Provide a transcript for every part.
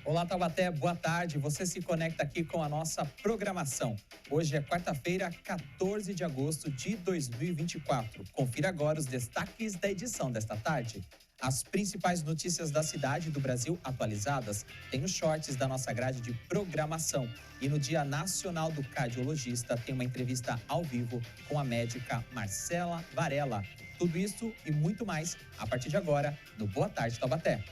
Olá, Taubaté, boa tarde. Você se conecta aqui com a nossa programação. Hoje é quarta-feira, 14 de agosto de 2024. Confira agora os destaques da edição desta tarde. As principais notícias da cidade e do Brasil atualizadas tem os shorts da nossa grade de programação. E no Dia Nacional do Cardiologista tem uma entrevista ao vivo com a médica Marcela Varela. Tudo isso e muito mais a partir de agora no Boa Tarde, Taubaté.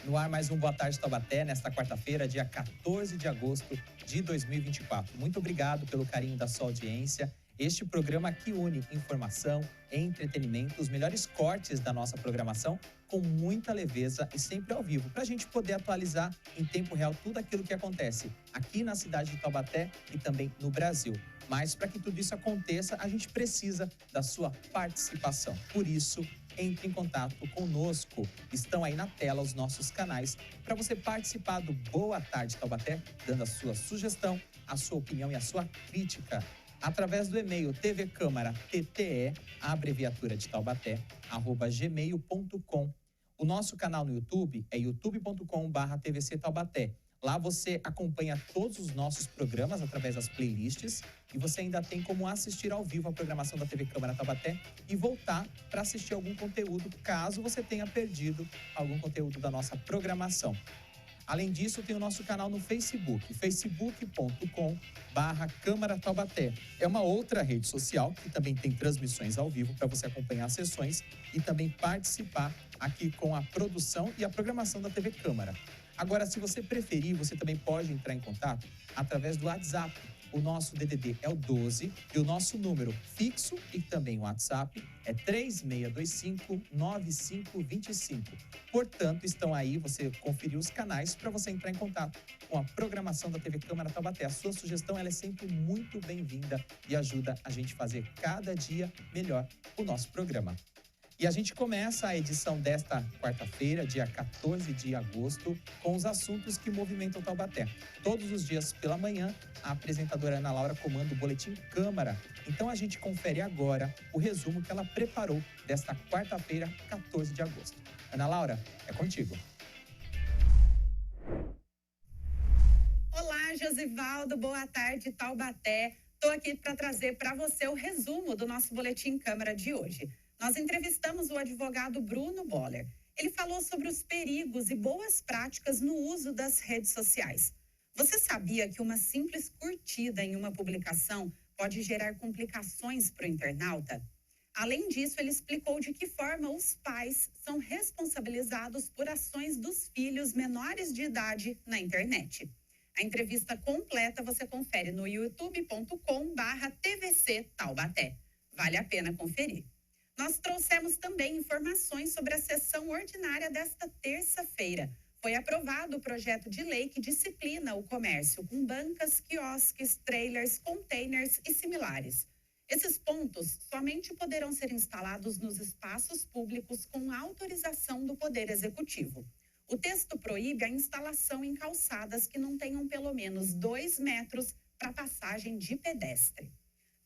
No ar, mais um Boa Tarde Taubaté, nesta quarta-feira, dia 14 de agosto de 2024. Muito obrigado pelo carinho da sua audiência. Este programa que une informação, entretenimento, os melhores cortes da nossa programação com muita leveza e sempre ao vivo, para a gente poder atualizar em tempo real tudo aquilo que acontece aqui na cidade de Taubaté e também no Brasil. Mas para que tudo isso aconteça, a gente precisa da sua participação. Por isso, entre em contato conosco. Estão aí na tela os nossos canais para você participar do Boa Tarde Taubaté, dando a sua sugestão, a sua opinião e a sua crítica. Através do e-mail tvcâmara.tte, a abreviatura de Taubaté, @gmail.com. O nosso canal no YouTube é youtube.com/tvc Taubaté. Lá você acompanha todos os nossos programas através das playlists e você ainda tem como assistir ao vivo a programação da TV Câmara Taubaté e voltar para assistir algum conteúdo, caso você tenha perdido algum conteúdo da nossa programação. Além disso, tem o nosso canal no Facebook, facebook.com/Câmara Taubaté. É uma outra rede social que também tem transmissões ao vivo para você acompanhar as sessões e também participar aqui com a produção e a programação da TV Câmara. Agora, se você preferir, você também pode entrar em contato através do WhatsApp. O nosso DDD é o 12 e o nosso número fixo e também o WhatsApp é 3625-9525. Portanto, estão aí, você conferiu os canais para você entrar em contato com a programação da TV Câmara Taubaté. A sua sugestão ela é sempre muito bem-vinda e ajuda a gente a fazer cada dia melhor o nosso programa. E a gente começa a edição desta quarta-feira, dia 14 de agosto, com os assuntos que movimentam Taubaté. Todos os dias pela manhã, a apresentadora Ana Laura comanda o Boletim Câmara. Então a gente confere agora o resumo que ela preparou desta quarta-feira, 14 de agosto. Ana Laura, é contigo. Olá, Josivaldo, boa tarde, Taubaté. Estou aqui para trazer para você o resumo do nosso Boletim Câmara de hoje. Nós entrevistamos o advogado Bruno Boller. Ele falou sobre os perigos e boas práticas no uso das redes sociais. Você sabia que uma simples curtida em uma publicação pode gerar complicações para o internauta? Além disso, ele explicou de que forma os pais são responsabilizados por ações dos filhos menores de idade na internet. A entrevista completa você confere no youtube.com/tvc Taubaté. Vale a pena conferir. Nós trouxemos também informações sobre a sessão ordinária desta terça-feira. Foi aprovado o projeto de lei que disciplina o comércio com bancas, quiosques, trailers, containers e similares. Esses pontos somente poderão ser instalados nos espaços públicos com autorização do Poder Executivo. O texto proíbe a instalação em calçadas que não tenham pelo menos 2 metros para passagem de pedestre.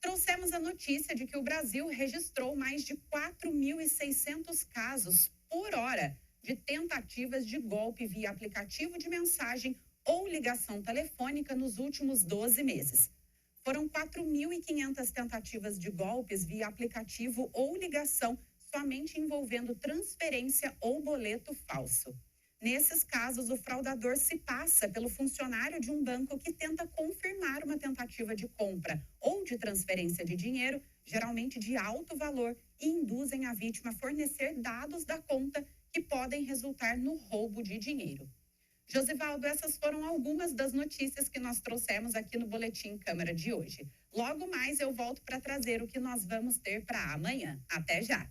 Trouxemos a notícia de que o Brasil registrou mais de 4.600 casos por hora de tentativas de golpe via aplicativo de mensagem ou ligação telefônica nos últimos 12 meses. Foram 4.500 tentativas de golpes via aplicativo ou ligação somente envolvendo transferência ou boleto falso. Nesses casos, o fraudador se passa pelo funcionário de um banco que tenta confirmar uma tentativa de compra ou de transferência de dinheiro, geralmente de alto valor, e induzem a vítima a fornecer dados da conta que podem resultar no roubo de dinheiro. Josivaldo, essas foram algumas das notícias que nós trouxemos aqui no Boletim Câmara de hoje. Logo mais eu volto para trazer o que nós vamos ter para amanhã. Até já!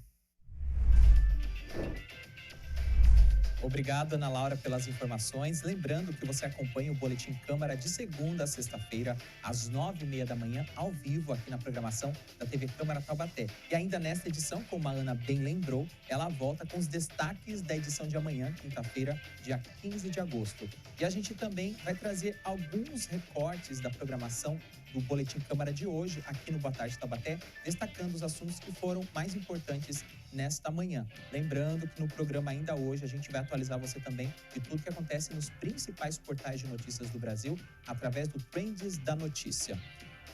Obrigado, Ana Laura, pelas informações. Lembrando que você acompanha o Boletim Câmara de segunda a sexta-feira, às 9h30 da manhã, ao vivo, aqui na programação da TV Câmara Taubaté. E ainda nesta edição, como a Ana bem lembrou, ela volta com os destaques da edição de amanhã, quinta-feira, dia 15 de agosto. E a gente também vai trazer alguns recortes da programação do Boletim Câmara de hoje, aqui no Boa Tarde Taubaté, destacando os assuntos que foram mais importantes nesta manhã. Lembrando que no programa ainda hoje a gente vai atualizar você também de tudo que acontece nos principais portais de notícias do Brasil, através do Trends da Notícia.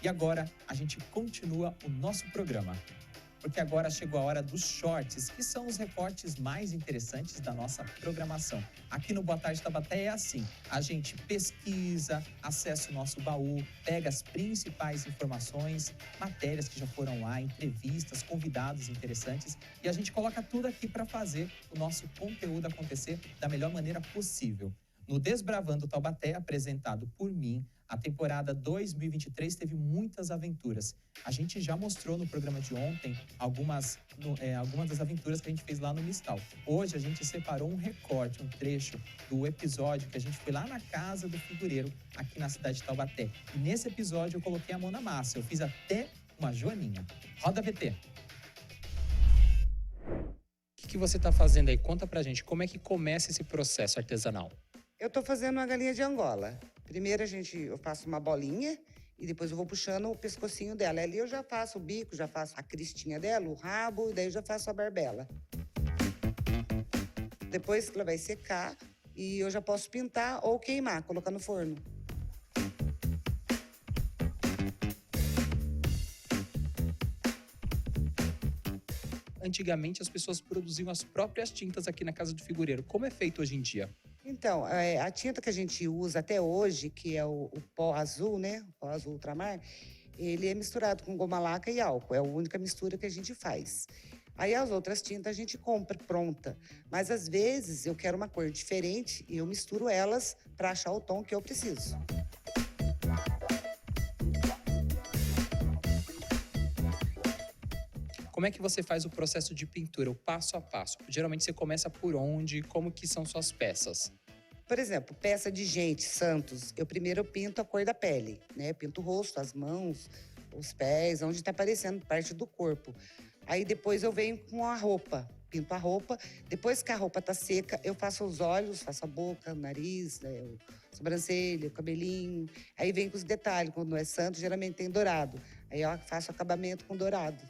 E agora a gente continua o nosso programa, porque agora chegou a hora dos shorts, que são os recortes mais interessantes da nossa programação. Aqui no Boa Tarde Taubaté é assim, a gente pesquisa, acessa o nosso baú, pega as principais informações, matérias que já foram lá, entrevistas, convidados interessantes, e a gente coloca tudo aqui para fazer o nosso conteúdo acontecer da melhor maneira possível. No Desbravando Taubaté, apresentado por mim, a temporada 2023 teve muitas aventuras. A gente já mostrou no programa de ontem algumas das aventuras que a gente fez lá no Mistal. Hoje a gente separou um recorte, um trecho do episódio que a gente foi lá na casa do figureiro, aqui na cidade de Taubaté. E nesse episódio eu coloquei a mão na massa, eu fiz até uma joaninha. Roda VT. O que você está fazendo aí? Conta pra gente, como é que começa esse processo artesanal? Eu estou fazendo uma galinha de Angola. Primeiro eu faço uma bolinha e depois eu vou puxando o pescocinho dela. Ali eu já faço o bico, já faço a cristinha dela, o rabo, e daí eu já faço a barbela. Depois que ela vai secar e eu já posso pintar ou queimar, colocar no forno. Antigamente as pessoas produziam as próprias tintas aqui na casa do figureiro. Como é feito hoje em dia? Então, a tinta que a gente usa até hoje, que é o pó azul, né? O pó azul ultramar, ele é misturado com goma laca e álcool. É a única mistura que a gente faz. Aí as outras tintas a gente compra pronta. Mas às vezes eu quero uma cor diferente e eu misturo elas para achar o tom que eu preciso. Como é que você faz o processo de pintura, o passo a passo? Geralmente você começa por onde? Como que são suas peças? Por exemplo, peça de gente, santos, eu pinto a cor da pele, né? Pinto o rosto, as mãos, os pés, onde está aparecendo parte do corpo. Aí depois eu venho com a roupa, pinto a roupa. Depois que a roupa tá seca, eu faço os olhos, faço a boca, o nariz, né? A sobrancelha, o cabelinho. Aí vem com os detalhes, quando é santo, geralmente tem dourado. Aí eu faço acabamento com dourado.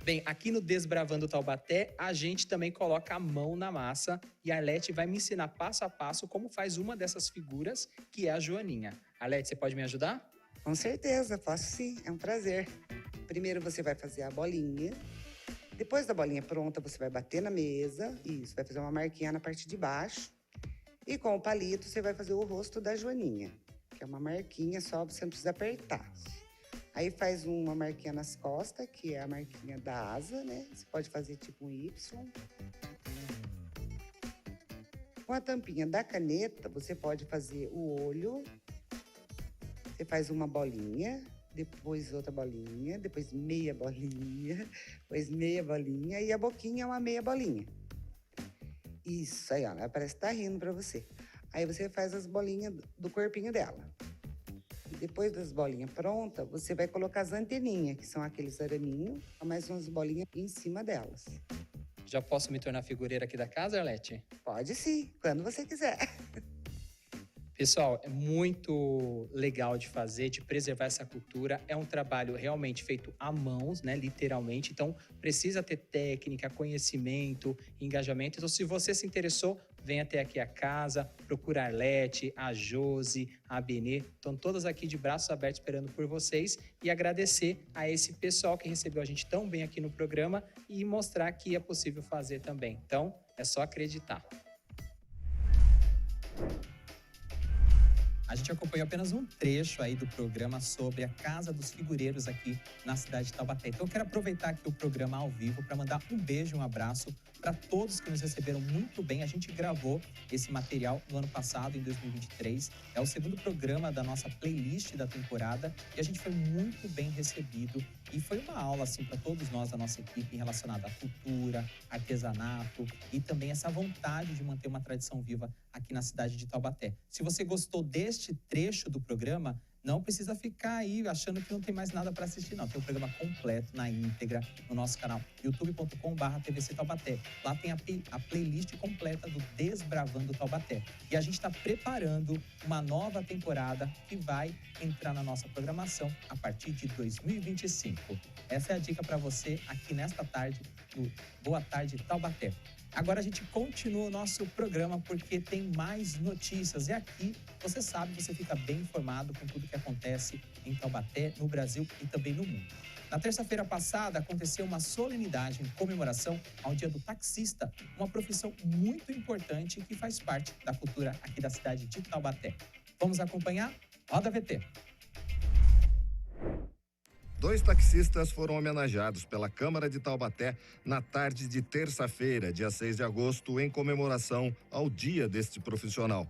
Bem, aqui no Desbravando Taubaté, a gente também coloca a mão na massa e a Arlete vai me ensinar passo a passo como faz uma dessas figuras, que é a joaninha. Arlete, você pode me ajudar? Com certeza, posso sim, é um prazer. Primeiro você vai fazer a bolinha. Depois da bolinha pronta, você vai bater na mesa. Isso, vai fazer uma marquinha na parte de baixo. E com o palito, você vai fazer o rosto da joaninha, que é uma marquinha só, você não precisa apertar. Aí faz uma marquinha nas costas, que é a marquinha da asa, né? Você pode fazer tipo um Y. Com a tampinha da caneta, você pode fazer o olho. Você faz uma bolinha, depois outra bolinha, depois meia bolinha, depois meia bolinha e a boquinha é uma meia bolinha. Isso, aí ó, parece que tá rindo pra você. Aí você faz as bolinhas do corpinho dela. Depois das bolinhas prontas, você vai colocar as anteninhas, que são aqueles araminhos, mais umas bolinhas em cima delas. Já posso me tornar figureira aqui da casa, Arlete? Pode sim, quando você quiser. Pessoal, é muito legal de fazer, de preservar essa cultura. É um trabalho realmente feito à mãos, né, literalmente. Então, precisa ter técnica, conhecimento, engajamento. Então, se você se interessou, vem até aqui a casa, procura a Arlete, a Josi, a Benê. Estão todas aqui de braços abertos esperando por vocês. E agradecer a esse pessoal que recebeu a gente tão bem aqui no programa e mostrar que é possível fazer também. Então, é só acreditar. A gente acompanhou apenas um trecho aí do programa sobre a Casa dos Figureiros aqui na cidade de Taubaté. Então eu quero aproveitar aqui o programa ao vivo para mandar um beijo, um abraço para todos que nos receberam muito bem. A gente gravou esse material no ano passado, em 2023. É o segundo programa da nossa playlist da temporada e a gente foi muito bem recebido. E foi uma aula, assim, para todos nós da nossa equipe relacionada à cultura, artesanato e também essa vontade de manter uma tradição viva aqui na cidade de Taubaté. Se você gostou deste trecho do programa, não precisa ficar aí achando que não tem mais nada para assistir, não. Tem o programa completo, na íntegra, no nosso canal youtube.com/TVC Taubaté. Lá tem a playlist completa do Desbravando Taubaté. E a gente está preparando uma nova temporada que vai entrar na nossa programação a partir de 2025. Essa é a dica para você aqui nesta tarde do Boa Tarde Taubaté. Agora a gente continua o nosso programa porque tem mais notícias. E aqui, você sabe, você fica bem informado com tudo que acontece em Taubaté, no Brasil e também no mundo. Na terça-feira passada, aconteceu uma solenidade em comemoração ao Dia do Taxista, uma profissão muito importante que faz parte da cultura aqui da cidade de Taubaté. Vamos acompanhar? Roda VT. 2 taxistas foram homenageados pela Câmara de Taubaté na tarde de terça-feira, dia 6 de agosto, em comemoração ao dia deste profissional.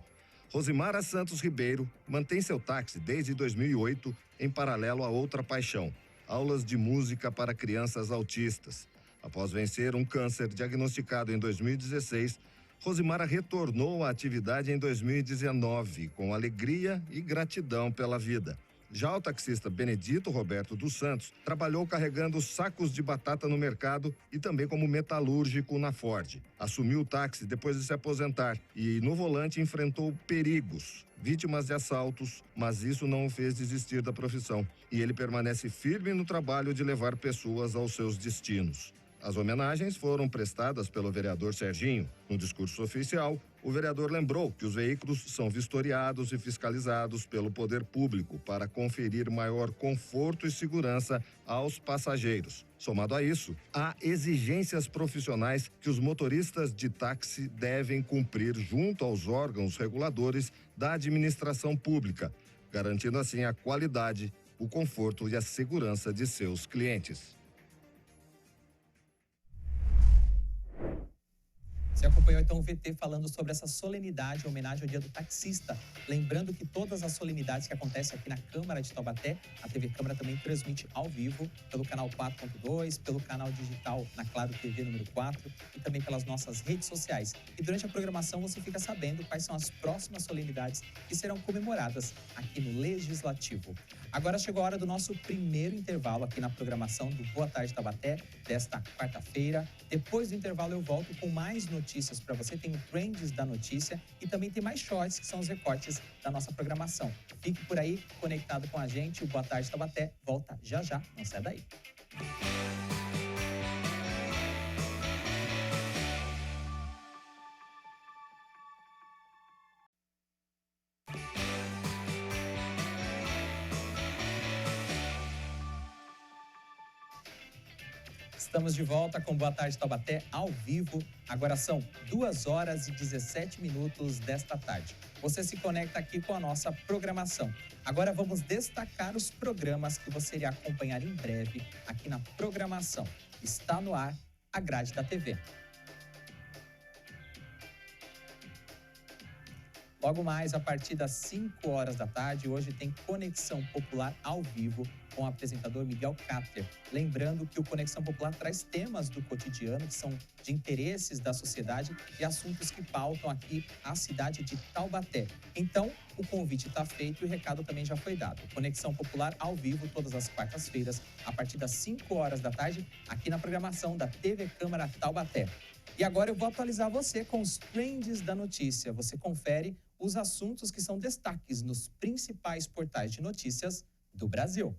Rosimara Santos Ribeiro mantém seu táxi desde 2008 em paralelo a outra paixão, aulas de música para crianças autistas. Após vencer um câncer diagnosticado em 2016, Rosimara retornou à atividade em 2019, com alegria e gratidão pela vida. Já o taxista Benedito Roberto dos Santos trabalhou carregando sacos de batata no mercado e também como metalúrgico na Ford. Assumiu o táxi depois de se aposentar e no volante enfrentou perigos, vítimas de assaltos, mas isso não o fez desistir da profissão. E ele permanece firme no trabalho de levar pessoas aos seus destinos. As homenagens foram prestadas pelo vereador Serginho. No discurso oficial, o vereador lembrou que os veículos são vistoriados e fiscalizados pelo poder público para conferir maior conforto e segurança aos passageiros. Somado a isso, há exigências profissionais que os motoristas de táxi devem cumprir junto aos órgãos reguladores da administração pública, garantindo assim a qualidade, o conforto e a segurança de seus clientes. Você acompanhou então o VT falando sobre essa solenidade em homenagem ao Dia do Taxista. Lembrando que todas as solenidades que acontecem aqui na Câmara de Taubaté, a TV Câmara também transmite ao vivo pelo canal 4.2, pelo canal digital na Claro TV número 4 e também pelas nossas redes sociais. E durante a programação você fica sabendo quais são as próximas solenidades que serão comemoradas aqui no Legislativo. Agora chegou a hora do nosso primeiro intervalo aqui na programação do Boa Tarde Taubaté desta quarta-feira. Depois do intervalo eu volto com mais notícias para você. Tem o Trends da Notícia e também tem mais shorts, que são os recortes da nossa programação. Fique por aí, conectado com a gente. O Boa Tarde Taubaté volta já já, não sai daí. Estamos de volta com Boa Tarde Taubaté ao vivo. Agora são 2h17 desta tarde. Você se conecta aqui com a nossa programação. Agora vamos destacar os programas que você irá acompanhar em breve aqui na programação. Está no ar a grade da TV. Logo mais, a partir das 5 horas da tarde, hoje tem Conexão Popular ao vivo com o apresentador Miguel Cáter. Lembrando que o Conexão Popular traz temas do cotidiano, que são de interesses da sociedade e assuntos que pautam aqui a cidade de Taubaté. Então, o convite está feito e o recado também já foi dado. Conexão Popular ao vivo, todas as quartas-feiras, a partir das 5 horas da tarde, aqui na programação da TV Câmara Taubaté. E agora eu vou atualizar você com os trends da notícia. Você confere os assuntos que são destaques nos principais portais de notícias do Brasil.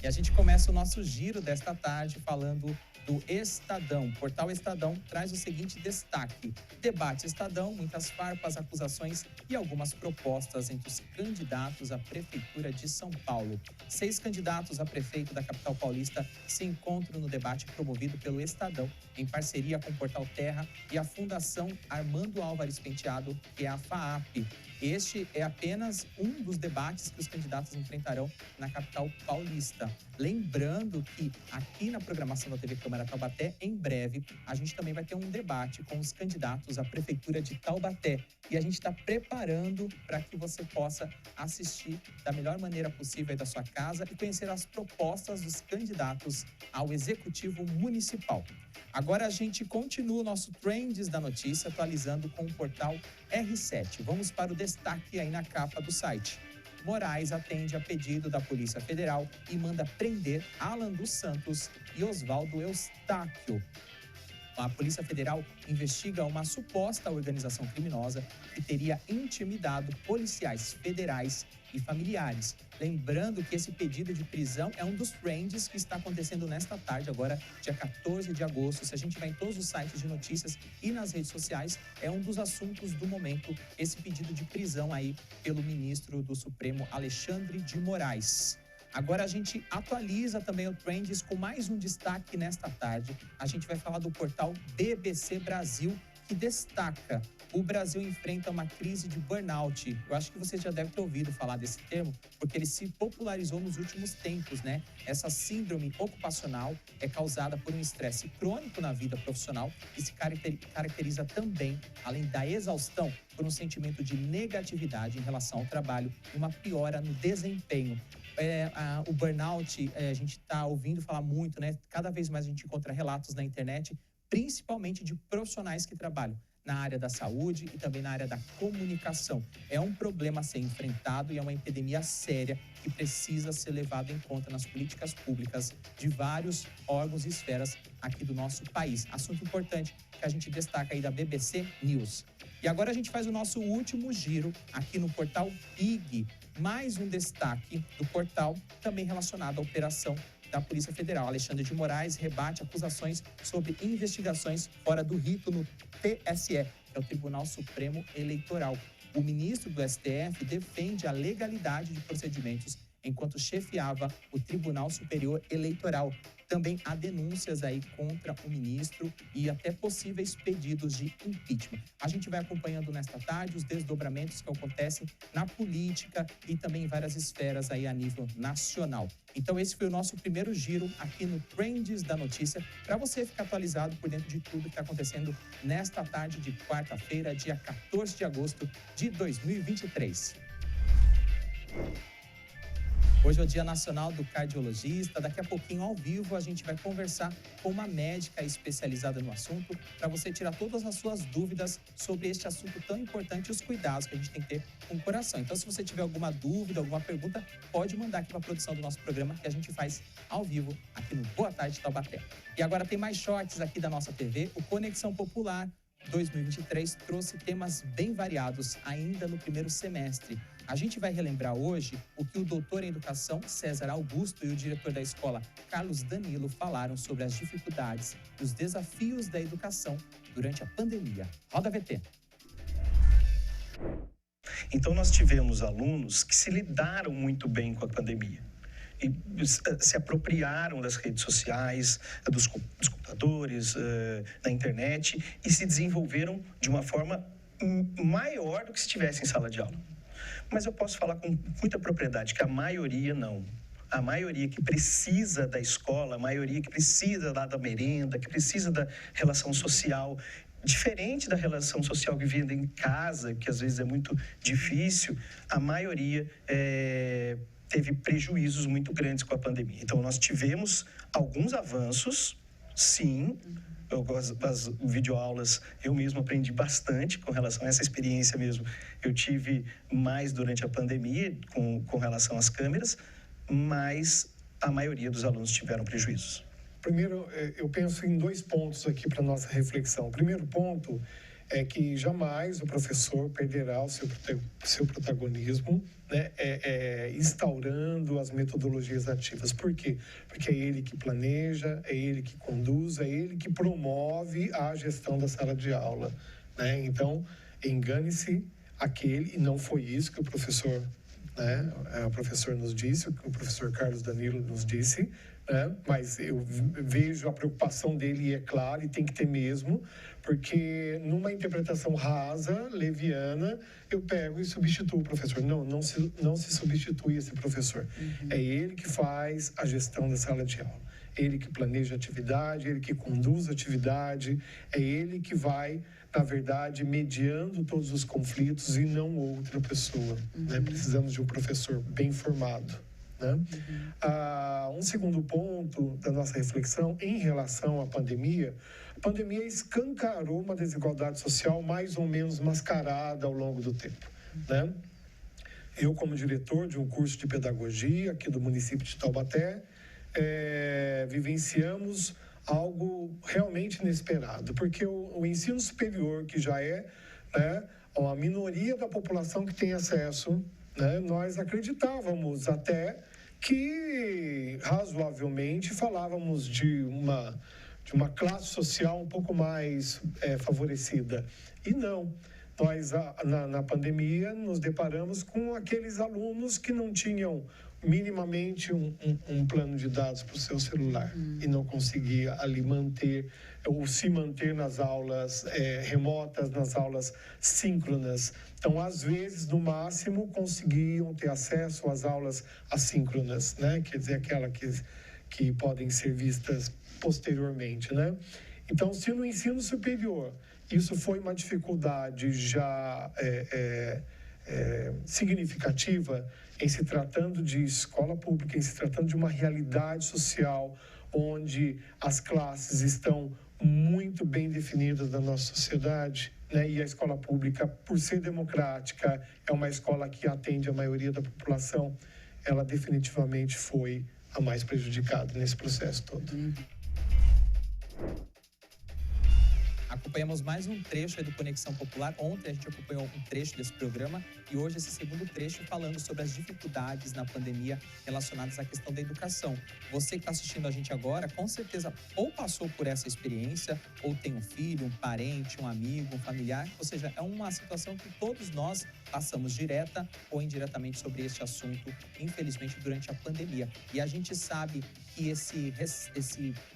E a gente começa o nosso giro desta tarde falando do Estadão. O portal Estadão traz o seguinte destaque: debate Estadão, muitas farpas, acusações e algumas propostas entre os candidatos à Prefeitura de São Paulo. 6 candidatos a prefeito da capital paulista se encontram no debate promovido pelo Estadão, em parceria com o Portal Terra e a Fundação Armando Álvares Penteado, que é a FAAP. Este é apenas um dos debates que os candidatos enfrentarão na capital paulista. Lembrando que aqui na programação da TV Câmara Taubaté, em breve, a gente também vai ter um debate com os candidatos à Prefeitura de Taubaté. E a gente está preparando para que você possa assistir da melhor maneira possível aí da sua casa e conhecer as propostas dos candidatos ao Executivo Municipal. Agora a gente continua o nosso Trends da Notícia, atualizando com o portal R7. Vamos para o destaque aí na capa do site. Moraes atende a pedido da Polícia Federal e manda prender Alan dos Santos e Oswaldo Eustáquio. A Polícia Federal investiga uma suposta organização criminosa que teria intimidado policiais federais e familiares. Lembrando que esse pedido de prisão é um dos trends que está acontecendo nesta tarde, agora, dia 14 de agosto. Se a gente vai em todos os sites de notícias e nas redes sociais, é um dos assuntos do momento, esse pedido de prisão aí pelo ministro do Supremo, Alexandre de Moraes. Agora a gente atualiza também o Trends com mais um destaque nesta tarde. A gente vai falar do portal BBC Brasil, que destaca: o Brasil enfrenta uma crise de burnout. Eu acho que você já deve ter ouvido falar desse termo, porque ele se popularizou nos últimos tempos, né? Essa síndrome ocupacional é causada por um estresse crônico na vida profissional e se caracteriza também, além da exaustão, por um sentimento de negatividade em relação ao trabalho e uma piora no desempenho. O burnout, a gente está ouvindo falar muito, né? Cada vez mais a gente encontra relatos na internet, principalmente de profissionais que trabalham na área da saúde e também na área da comunicação. É um problema a ser enfrentado e é uma epidemia séria que precisa ser levado em conta nas políticas públicas de vários órgãos e esferas aqui do nosso país. Assunto importante que a gente destaca aí da BBC News. E agora a gente faz o nosso último giro aqui no portal IG. Mais um destaque do portal, também relacionado à operação da Polícia Federal. Alexandre de Moraes rebate acusações sobre investigações fora do rito no TSE, que é o Tribunal Supremo Eleitoral. O ministro do STF defende a legalidade de procedimentos enquanto chefiava o Tribunal Superior Eleitoral. Também há denúncias aí contra o ministro e até possíveis pedidos de impeachment. A gente vai acompanhando nesta tarde os desdobramentos que acontecem na política e também em várias esferas aí a nível nacional. Então esse foi o nosso primeiro giro aqui no Trends da Notícia, para você ficar atualizado por dentro de tudo que está acontecendo nesta tarde de quarta-feira, dia 14 de agosto de 2023. Hoje é o Dia Nacional do Cardiologista. Daqui a pouquinho, ao vivo, a gente vai conversar com uma médica especializada no assunto para você tirar todas as suas dúvidas sobre este assunto tão importante e os cuidados que a gente tem que ter com o coração. Então, se você tiver alguma dúvida, alguma pergunta, pode mandar aqui para a produção do nosso programa, que a gente faz ao vivo aqui no Boa Tarde Taubaté. E agora tem mais shorts aqui da nossa TV. O Conexão Popular 2023 trouxe temas bem variados ainda no primeiro semestre. A gente vai relembrar hoje o que o doutor em educação César Augusto e o diretor da escola Carlos Danilo falaram sobre as dificuldades e os desafios da educação durante a pandemia. Roda VT. Então nós tivemos alunos que se lidaram muito bem com a pandemia e se apropriaram das redes sociais, dos computadores, da internet e se desenvolveram de uma forma maior do que se estivesse em sala de aula. Mas eu posso falar com muita propriedade que a maioria não. A maioria que precisa da escola, a maioria que precisa da merenda, que precisa da relação social, diferente da relação social vivendo em casa, que às vezes é muito difícil, a maioria teve prejuízos muito grandes com a pandemia. Então, nós tivemos alguns avanços, sim. As videoaulas, eu mesmo aprendi bastante com relação a essa experiência mesmo. Eu tive mais durante a pandemia com relação às câmeras, mas a maioria dos alunos tiveram prejuízos. Primeiro, eu penso em 2 pontos aqui para a nossa reflexão. O primeiro ponto é que jamais o professor perderá o seu protagonismo, né, instaurando as metodologias ativas. Por quê? Porque é ele que planeja, é ele que conduz, é ele que promove a gestão da sala de aula, né? Então, engane-se aquele, e não foi isso que o professor nos disse, o que o professor Carlos Danilo nos disse, né? Mas eu vejo a preocupação dele, e é claro, e tem que ter mesmo, porque numa interpretação rasa, leviana, eu pego e substituo o professor. Não se substitui esse professor. É ele que faz a gestão da sala de aula. Ele que planeja a atividade, ele que conduz a atividade, é ele que vai, na verdade, mediando todos os conflitos e não outra pessoa, né? Precisamos de um professor bem formado, né? Um segundo ponto da nossa reflexão em relação à pandemia, a pandemia escancarou uma desigualdade social mais ou menos mascarada ao longo do tempo, né? Eu, como diretor de um curso de pedagogia aqui do município de Taubaté, vivenciamos algo realmente inesperado, porque o ensino superior, que já é, né, uma minoria da população que tem acesso, né, nós acreditávamos até que razoavelmente falávamos de uma classe social um pouco mais favorecida. E não. Nós, na pandemia, nos deparamos com aqueles alunos que não tinham minimamente um plano de dados para o seu celular e não conseguia ali manter ou se manter nas aulas remotas, nas aulas síncronas. Então, às vezes, no máximo, conseguiam ter acesso às aulas assíncronas, né? Quer dizer, aquela que podem ser vistas posteriormente, né? Então, se no ensino superior isso foi uma dificuldade já significativa, em se tratando de escola pública, em se tratando de uma realidade social onde as classes estão muito bem definidas na nossa sociedade, né? E a escola pública, por ser democrática, é uma escola que atende a maioria da população, ela definitivamente foi a mais prejudicada nesse processo todo. Acompanhamos mais um trecho aí do Conexão Popular. Ontem a gente acompanhou um trecho desse programa e hoje esse segundo trecho falando sobre as dificuldades na pandemia relacionadas à questão da educação. Você que está assistindo a gente agora, com certeza ou passou por essa experiência, ou tem um filho, um parente, um amigo, um familiar, ou seja, é uma situação que todos nós passamos direta ou indiretamente sobre este assunto, infelizmente, durante a pandemia. E a gente sabe que esse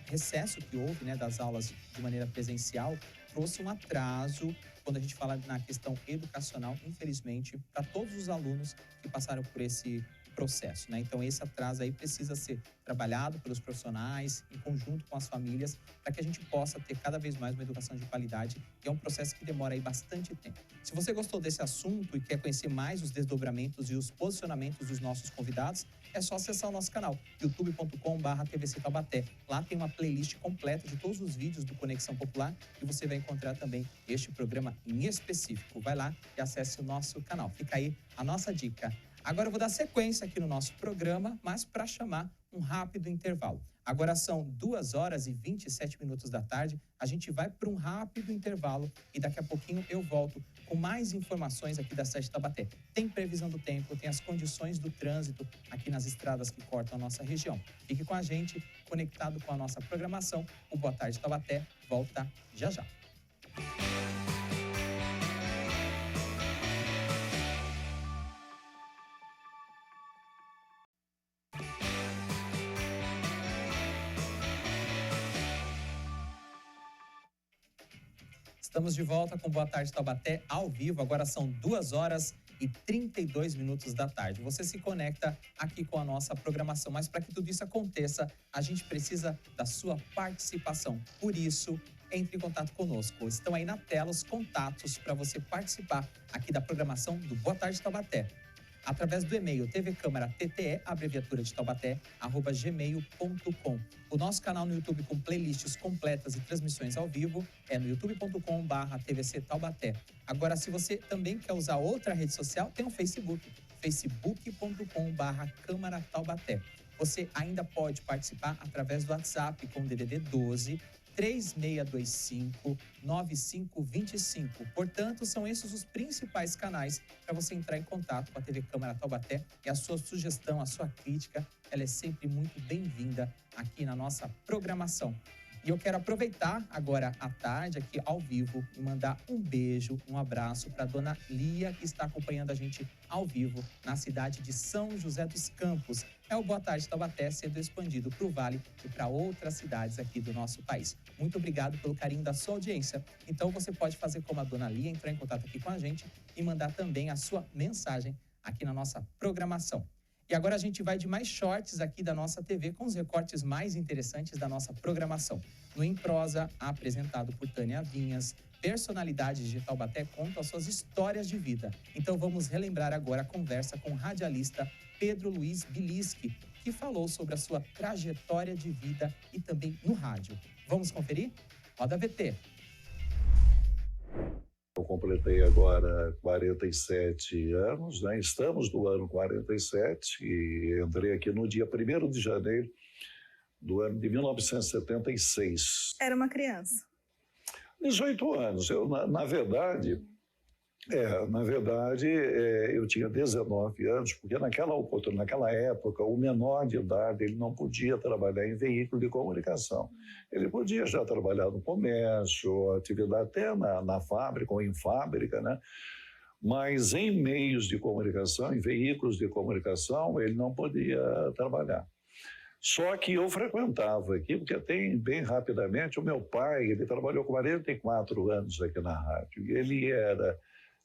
recesso que houve, né, das aulas de maneira presencial trouxe um atraso quando a gente fala na questão educacional, infelizmente, para todos os alunos que passaram por esse processo, né? Então, esse atraso aí precisa ser trabalhado pelos profissionais, em conjunto com as famílias, para que a gente possa ter cada vez mais uma educação de qualidade, que é um processo que demora aí bastante tempo. Se você gostou desse assunto e quer conhecer mais os desdobramentos e os posicionamentos dos nossos convidados, é só acessar o nosso canal, youtube.com/TVC Taubaté. Lá tem uma playlist completa de todos os vídeos do Conexão Popular e você vai encontrar também este programa em específico. Vai lá e acesse o nosso canal. Fica aí a nossa dica. Agora eu vou dar sequência aqui no nosso programa, mas para chamar um rápido intervalo. Agora são 2h27 da tarde, a gente vai para um rápido intervalo e daqui a pouquinho eu volto com mais informações aqui da cidade de Taubaté. Tem previsão do tempo, tem as condições do trânsito aqui nas estradas que cortam a nossa região. Fique com a gente, conectado com a nossa programação. O Boa Tarde Taubaté volta já já. Estamos de volta com Boa Tarde Taubaté ao vivo. Agora são 2h32 da tarde. Você se conecta aqui com a nossa programação, mas para que tudo isso aconteça, a gente precisa da sua participação. Por isso, entre em contato conosco. Estão aí na tela os contatos para você participar aqui da programação do Boa Tarde Taubaté. Através do e-mail tvcâmara.tte, abreviatura de Taubaté, @gmail.com. O nosso canal no YouTube com playlists completas e transmissões ao vivo é no youtube.com/TVC Taubaté. Agora, se você também quer usar outra rede social, tem o Facebook, facebook.com/Câmara Taubaté. Você ainda pode participar através do WhatsApp com o DDD 12 3625-9525. Portanto, são esses os principais canais para você entrar em contato com a TV Câmara Taubaté, e a sua sugestão, a sua crítica, ela é sempre muito bem-vinda aqui na nossa programação. E eu quero aproveitar agora à tarde aqui ao vivo e mandar um beijo, um abraço para a dona Lia, que está acompanhando a gente ao vivo na cidade de São José dos Campos. É o Boa Tarde Taubaté sendo expandido para o Vale e para outras cidades aqui do nosso país. Muito obrigado pelo carinho da sua audiência. Então você pode fazer como a dona Lia, entrar em contato aqui com a gente e mandar também a sua mensagem aqui na nossa programação. E agora a gente vai de mais shorts aqui da nossa TV com os recortes mais interessantes da nossa programação. No Em Prosa, apresentado por Tânia Vinhas, personalidades de Taubaté contam as suas histórias de vida. Então vamos relembrar agora a conversa com o radialista Pedro Luiz Bilischi, que falou sobre a sua trajetória de vida e também no rádio. Vamos conferir? Roda a VT. Eu completei agora 47 anos, né? Estamos no ano 47 e entrei aqui no dia 1º de janeiro do ano de 1976. Era uma criança. 18 anos. Eu, na verdade, eu tinha 19 anos, porque naquela época, o menor de idade ele não podia trabalhar em veículo de comunicação. Ele podia já trabalhar no comércio, atividade até na fábrica ou em fábrica, né? Mas em meios de comunicação, em veículos de comunicação, ele não podia trabalhar. Só que eu frequentava aqui, porque bem rapidamente, o meu pai, ele trabalhou 44 anos aqui na rádio, e ele era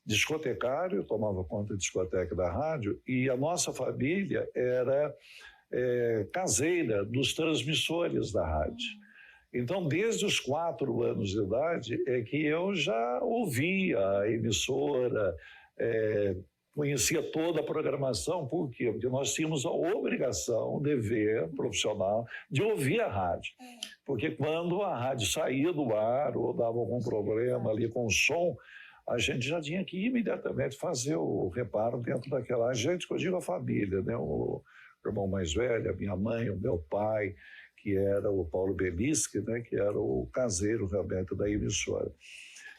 discotecário, tomava conta de discoteca da rádio, e a nossa família era caseira dos transmissores da rádio. Então, desde os 4 anos de idade, é que eu já ouvia a emissora, conhecia toda a programação. Por quê? Porque nós tínhamos a obrigação, dever profissional, de ouvir a rádio. Porque quando a rádio saía do ar ou dava algum problema ali com o som, a gente já tinha que imediatamente fazer o reparo dentro daquela... A gente, que eu digo a família, né? O irmão mais velho, a minha mãe, o meu pai, que era o Paulo Bilischi, né? Que era o caseiro realmente da emissora.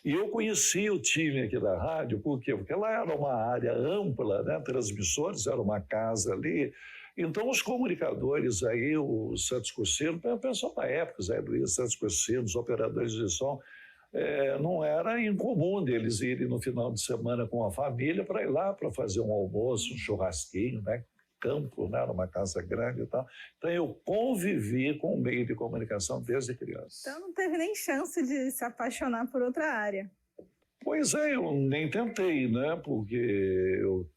E eu conheci o time aqui da rádio, por quê? Porque lá era uma área ampla, né? Transmissores, era uma casa ali. Então, os comunicadores aí, o Santos Cursino, o pessoal da época, Zé Luiz, Santos Cursino, os operadores de som, não era incomum deles irem no final de semana com a família para ir lá para fazer um almoço, um churrasquinho, né? Campo, né? Numa casa grande e tal. Então, eu convivi com o meio de comunicação desde criança. Então, não teve nem chance de se apaixonar por outra área. Pois é, eu nem tentei, né? Porque eu,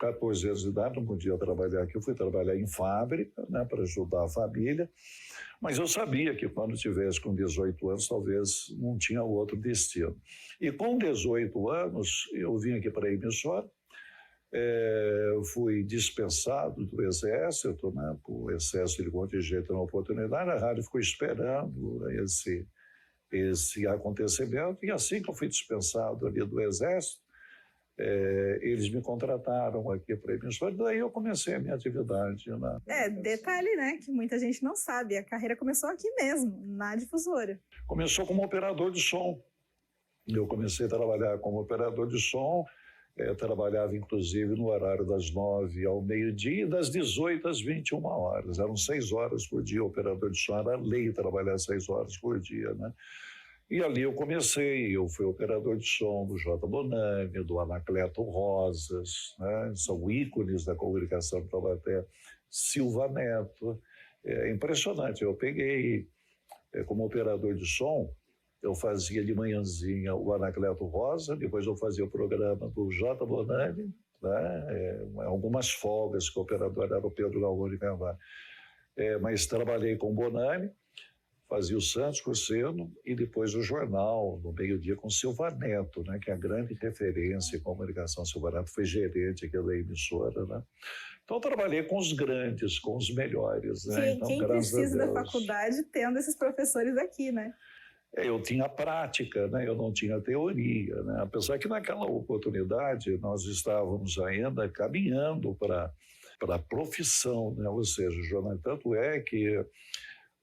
14 anos de idade, não podia trabalhar aqui. Eu fui trabalhar em fábrica, né? Para ajudar a família. Mas eu sabia que quando tivesse com 18 anos, talvez não tinha outro destino. E com 18 anos, eu vim aqui para a emissora, fui dispensado do Exército, né, por excesso de contingente na oportunidade. A rádio ficou esperando esse acontecimento, e assim que eu fui dispensado ali do Exército, eles me contrataram aqui para a emissora, daí eu comecei a minha atividade. Detalhe, né, que muita gente não sabe, a carreira começou aqui mesmo, na difusora. Começou como operador de som. Eu comecei a trabalhar como operador de som, trabalhava inclusive no horário das 9 ao meio-dia e das 18 às 21 horas. Eram 6 horas por dia, o operador de som era lei trabalhar 6 horas por dia, né? E ali eu fui operador de som do J. Bonani, do Anacleto Rosas, né? São ícones da comunicação de Taubaté, Silva Neto. É impressionante, eu peguei como operador de som, eu fazia de manhãzinha o Anacleto Rosa, depois eu fazia o programa do J. Bonani, né? Algumas folgas que o operador era o Pedro Lauro de Carvalho. Mas trabalhei com o Bonani, fazia o Santos Cursino e depois o jornal, no meio-dia, com Silva Neto, né? Que é a grande referência em comunicação. Silva Neto foi gerente aqui da emissora, né? Então, eu trabalhei com os grandes, com os melhores. Né? Quem precisa da faculdade tendo esses professores aqui, né? Eu tinha prática, né? Eu não tinha teoria, né? Apesar que naquela oportunidade nós estávamos ainda caminhando para a profissão, né? Ou seja, Joana, tanto é que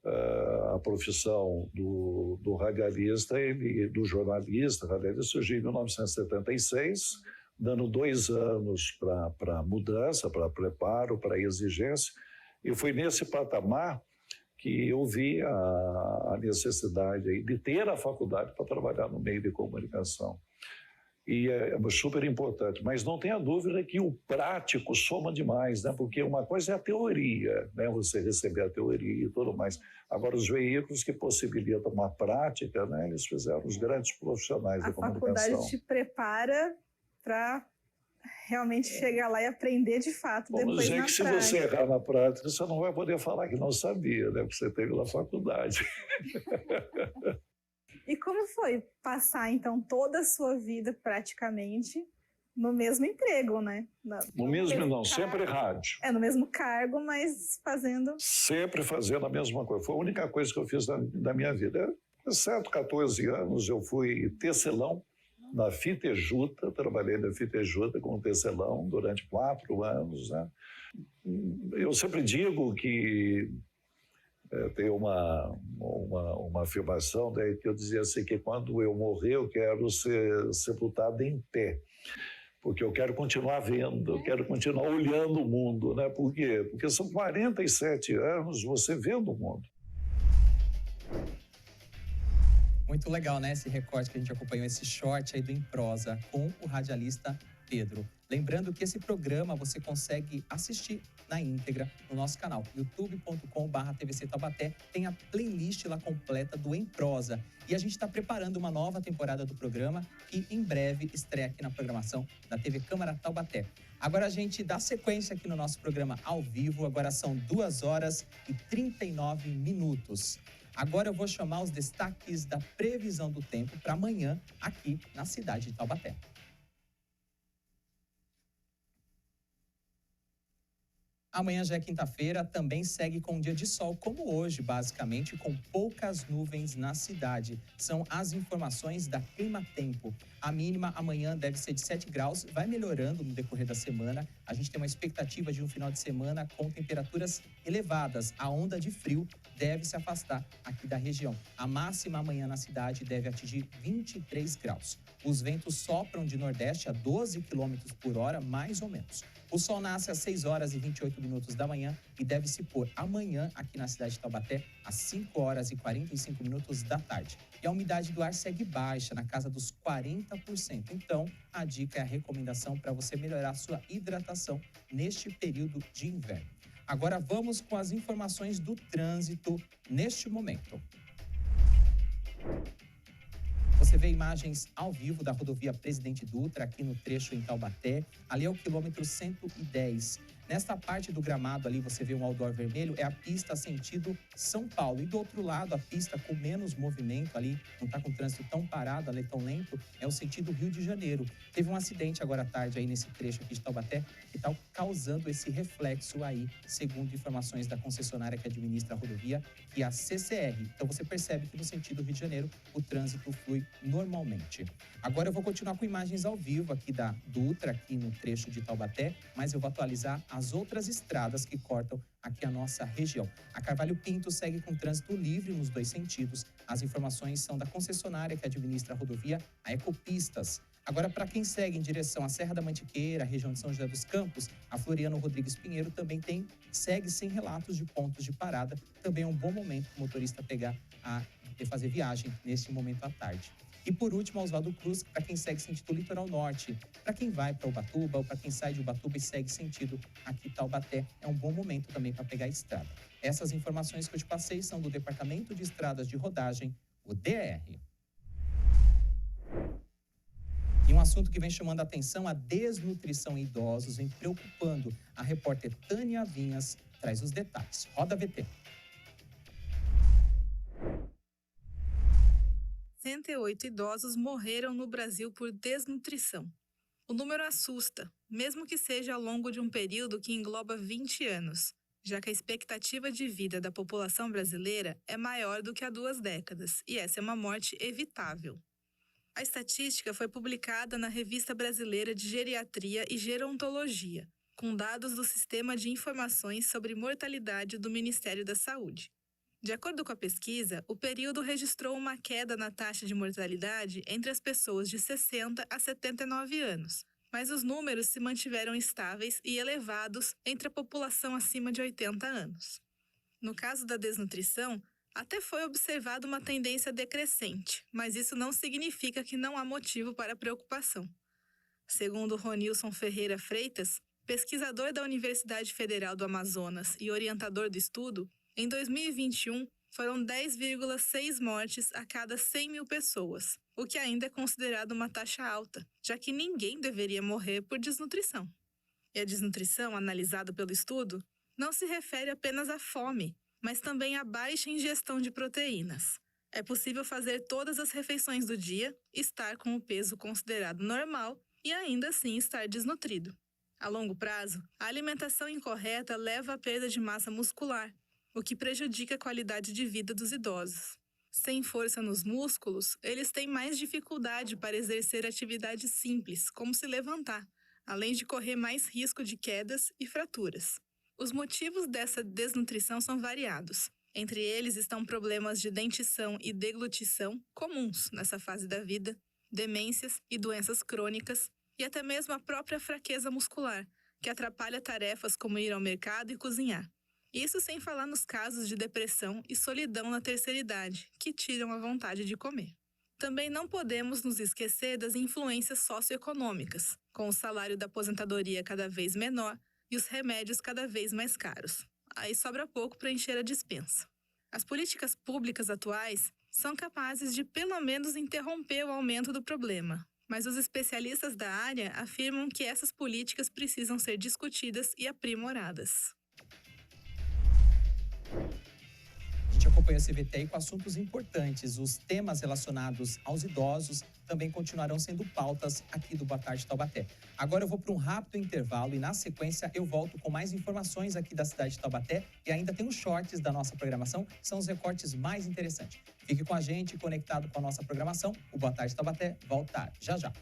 a profissão do radialista, do jornalista, radialista, surgiu em 1976, dando 2 anos para mudança, para preparo, para exigência, e foi nesse patamar que eu vi a necessidade de ter a faculdade para trabalhar no meio de comunicação. E é super importante, mas não tenha dúvida que o prático soma demais, né? Porque uma coisa é a teoria, né? Você receber a teoria e tudo mais. Agora, os veículos que possibilitam uma prática, né? Eles fizeram os grandes profissionais da comunicação. A faculdade te prepara para realmente chegar lá e aprender de fato depois Vamos dizer na que se prática. você errar na prática, você não vai poder falar que não sabia, né? Porque você teve na faculdade. E como foi passar, então, toda a sua vida, praticamente, no mesmo emprego, né? No mesmo não, sempre rádio. No mesmo cargo, mas fazendo... Sempre fazendo a mesma coisa. Foi a única coisa que eu fiz da minha vida. Certo, 14 anos, eu fui tecelão na Fitejuta, trabalhei na Fitejuta como tecelão durante 4 anos, né? Eu sempre digo que tem uma afirmação daí que eu dizia assim, que quando eu morrer eu quero ser sepultado em pé, porque eu quero continuar vendo, eu quero continuar olhando o mundo, né? Por quê? Porque são 47 anos você vendo o mundo. Muito legal, né? Esse recorte que a gente acompanhou, esse short aí do Em Prosa com o radialista Pedro. Lembrando que esse programa você consegue assistir na íntegra no nosso canal, youtube.com/TVC Taubaté. Tem a playlist lá completa do Em Prosa. E a gente está preparando uma nova temporada do programa que em breve estreia aqui na programação da TV Câmara Taubaté. Agora a gente dá sequência aqui no nosso programa ao vivo. Agora são 2h39. Agora eu vou chamar os destaques da previsão do tempo para amanhã aqui na cidade de Taubaté. Amanhã já é quinta-feira, também segue com um dia de sol, como hoje, basicamente, com poucas nuvens na cidade. São as informações da Clima Tempo. A mínima amanhã deve ser de 7 graus, vai melhorando no decorrer da semana. A gente tem uma expectativa de um final de semana com temperaturas elevadas. A onda de frio deve se afastar aqui da região. A máxima amanhã na cidade deve atingir 23 graus. Os ventos sopram de nordeste a 12 km por hora, mais ou menos. O sol nasce às 6h28 da manhã e deve se pôr amanhã aqui na cidade de Taubaté às 5h45 da tarde. E a umidade do ar segue baixa, na casa dos 40%. Então, a dica é a recomendação para você melhorar a sua hidratação neste período de inverno. Agora vamos com as informações do trânsito neste momento. Você vê imagens ao vivo da rodovia Presidente Dutra, aqui no trecho em Taubaté. Ali é o quilômetro 110. Nesta parte do gramado ali, você vê um outdoor vermelho, é a pista sentido São Paulo. E do outro lado, a pista com menos movimento ali, não está com o trânsito tão parado, ali tão lento, é o sentido Rio de Janeiro. Teve um acidente agora à tarde aí nesse trecho aqui de Taubaté, que está causando esse reflexo aí, segundo informações da concessionária que administra a rodovia, que é a CCR. Então você percebe que no sentido Rio de Janeiro, o trânsito flui normalmente. Agora eu vou continuar com imagens ao vivo aqui da Dutra, aqui no trecho de Taubaté, mas eu vou atualizar as outras estradas que cortam aqui a nossa região. A Carvalho Pinto segue com trânsito livre nos 2 sentidos. As informações são da concessionária que administra a rodovia, a Ecopistas. Agora, para quem segue em direção à Serra da Mantiqueira, a região de São José dos Campos, a Floriano Rodrigues Pinheiro também segue sem relatos de pontos de parada. Também é um bom momento para o motorista fazer viagem nesse momento à tarde. E por último, Oswaldo Cruz, para quem segue sentido litoral norte, para quem vai para Ubatuba ou para quem sai de Ubatuba e segue sentido aqui Taubaté, é um bom momento também para pegar a estrada. Essas informações que eu te passei são do Departamento de Estradas de Rodagem, o DR. E um assunto que vem chamando a atenção, a desnutrição em idosos, vem preocupando. A repórter Tânia Vinhas traz os detalhes. Roda VT. 108 idosos morreram no Brasil por desnutrição. O número assusta, mesmo que seja ao longo de um período que engloba 20 anos, já que a expectativa de vida da população brasileira é maior do que há 2 décadas, e essa é uma morte evitável. A estatística foi publicada na Revista Brasileira de Geriatria e Gerontologia, com dados do Sistema de Informações sobre Mortalidade do Ministério da Saúde. De acordo com a pesquisa, o período registrou uma queda na taxa de mortalidade entre as pessoas de 60 a 79 anos, mas os números se mantiveram estáveis e elevados entre a população acima de 80 anos. No caso da desnutrição, até foi observada uma tendência decrescente, mas isso não significa que não há motivo para preocupação. Segundo Ronilson Ferreira Freitas, pesquisador da Universidade Federal do Amazonas e orientador do estudo, em 2021 foram 10,6 mortes a cada 100 mil pessoas, o que ainda é considerado uma taxa alta, já que ninguém deveria morrer por desnutrição. E a desnutrição, analisada pelo estudo, não se refere apenas à fome, mas também à baixa ingestão de proteínas. É possível fazer todas as refeições do dia, estar com o peso considerado normal e ainda assim estar desnutrido. A longo prazo, a alimentação incorreta leva à perda de massa muscular, o que prejudica a qualidade de vida dos idosos. Sem força nos músculos, eles têm mais dificuldade para exercer atividades simples, como se levantar, além de correr mais risco de quedas e fraturas. Os motivos dessa desnutrição são variados. Entre eles estão problemas de dentição e deglutição comuns nessa fase da vida, demências e doenças crônicas, e até mesmo a própria fraqueza muscular, que atrapalha tarefas como ir ao mercado e cozinhar. Isso sem falar nos casos de depressão e solidão na terceira idade, que tiram a vontade de comer. Também não podemos nos esquecer das influências socioeconômicas, com o salário da aposentadoria cada vez menor e os remédios cada vez mais caros. Aí sobra pouco para encher a despensa. As políticas públicas atuais são capazes de pelo menos interromper o aumento do problema, mas os especialistas da área afirmam que essas políticas precisam ser discutidas e aprimoradas. A gente acompanha o CVTI com assuntos importantes. Os temas relacionados aos idosos também continuarão sendo pautas aqui do Boa Tarde Taubaté. Agora eu vou para um rápido intervalo e na sequência eu volto com mais informações aqui da cidade de Taubaté e ainda tem os shorts da nossa programação, que são os recortes mais interessantes. Fique com a gente, conectado com a nossa programação. O Boa Tarde Taubaté volta já já.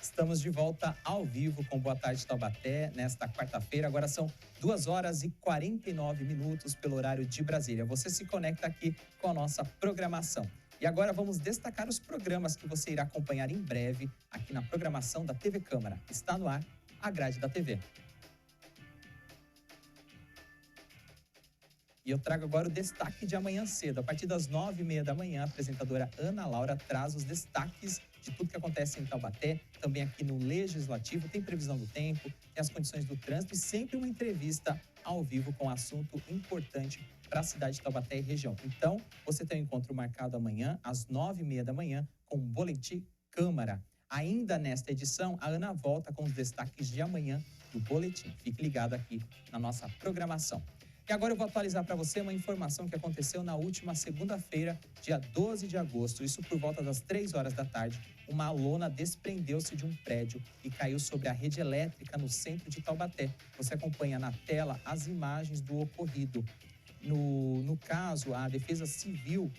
Estamos de volta ao vivo com Boa Tarde Taubaté nesta quarta-feira. Agora são 2h49 pelo horário de Brasília. Você se conecta aqui com a nossa programação. E agora vamos destacar os programas que você irá acompanhar em breve aqui na programação da TV Câmara. Está no ar a grade da TV. E eu trago agora o destaque de amanhã cedo. A partir das 9h30 da manhã, a apresentadora Ana Laura traz os destaques de tudo que acontece em Taubaté, também aqui no Legislativo. Tem previsão do tempo, tem as condições do trânsito e sempre uma entrevista ao vivo com um assunto importante para a cidade de Taubaté e região. Então, você tem um encontro marcado amanhã, às 9h30 da manhã, com o Boletim Câmara. Ainda nesta edição, a Ana volta com os destaques de amanhã do Boletim. Fique ligado aqui na nossa programação. E agora eu vou atualizar para você uma informação que aconteceu na última segunda-feira, dia 12 de agosto. Isso por volta das 3 horas da tarde. Uma lona desprendeu-se de um prédio e caiu sobre a rede elétrica no centro de Taubaté. Você acompanha na tela as imagens do ocorrido. No caso, a Defesa Civil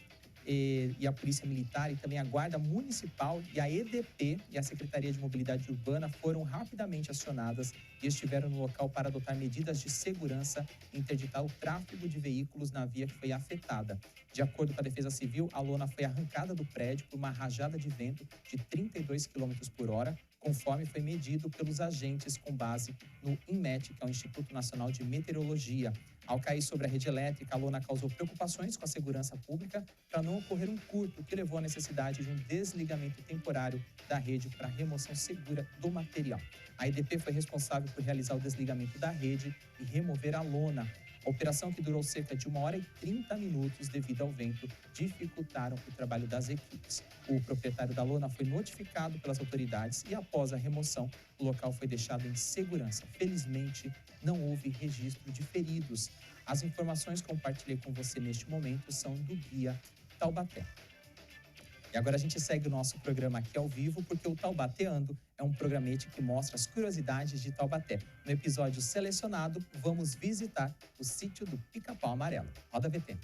e a Polícia Militar e também a Guarda Municipal e a EDP e a Secretaria de Mobilidade Urbana foram rapidamente acionadas e estiveram no local para adotar medidas de segurança e interditar o tráfego de veículos na via que foi afetada. De acordo com a Defesa Civil, a lona foi arrancada do prédio por uma rajada de vento de 32 km por hora, conforme foi medido pelos agentes com base no INMET, que é o Instituto Nacional de Meteorologia. Ao cair sobre a rede elétrica, a lona causou preocupações com a segurança pública para não ocorrer um curto que levou à necessidade de um desligamento temporário da rede para remoção segura do material. A EDP foi responsável por realizar o desligamento da rede e remover a lona. A operação, que durou cerca de 1h30 devido ao vento, dificultaram o trabalho das equipes. O proprietário da lona foi notificado pelas autoridades e, após a remoção, o local foi deixado em segurança. Felizmente, não houve registro de feridos. As informações que compartilhei com você neste momento são do Guia Taubaté. E agora a gente segue o nosso programa aqui ao vivo, porque o Taubateando é um programete que mostra as curiosidades de Taubaté. No episódio selecionado, vamos visitar o sítio do Pica-Pau Amarelo. Roda VT.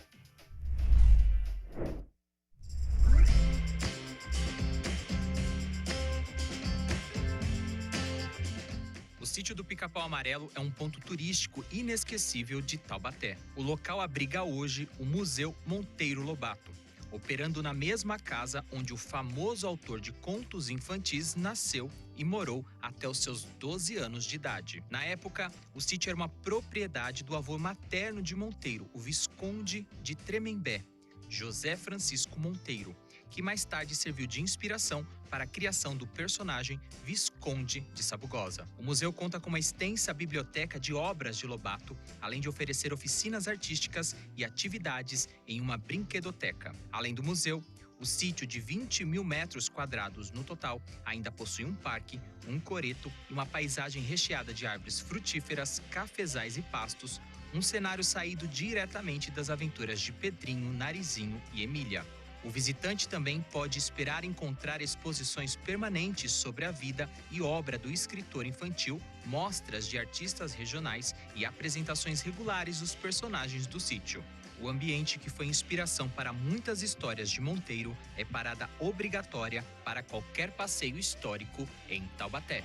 O sítio do Pica-Pau Amarelo é um ponto turístico inesquecível de Taubaté. O local abriga hoje o Museu Monteiro Lobato, operando na mesma casa onde o famoso autor de contos infantis nasceu e morou até os seus 12 anos de idade. Na época, o sítio era uma propriedade do avô materno de Monteiro, o Visconde de Tremembé, José Francisco Monteiro, que mais tarde serviu de inspiração para a criação do personagem Visconde de Sabugosa. O museu conta com uma extensa biblioteca de obras de Lobato, além de oferecer oficinas artísticas e atividades em uma brinquedoteca. Além do museu, o sítio de 20 mil metros quadrados no total ainda possui um parque, um coreto e uma paisagem recheada de árvores frutíferas, cafezais e pastos, um cenário saído diretamente das aventuras de Pedrinho, Narizinho e Emília. O visitante também pode esperar encontrar exposições permanentes sobre a vida e obra do escritor infantil, mostras de artistas regionais e apresentações regulares dos personagens do sítio. O ambiente que foi inspiração para muitas histórias de Monteiro é parada obrigatória para qualquer passeio histórico em Taubaté.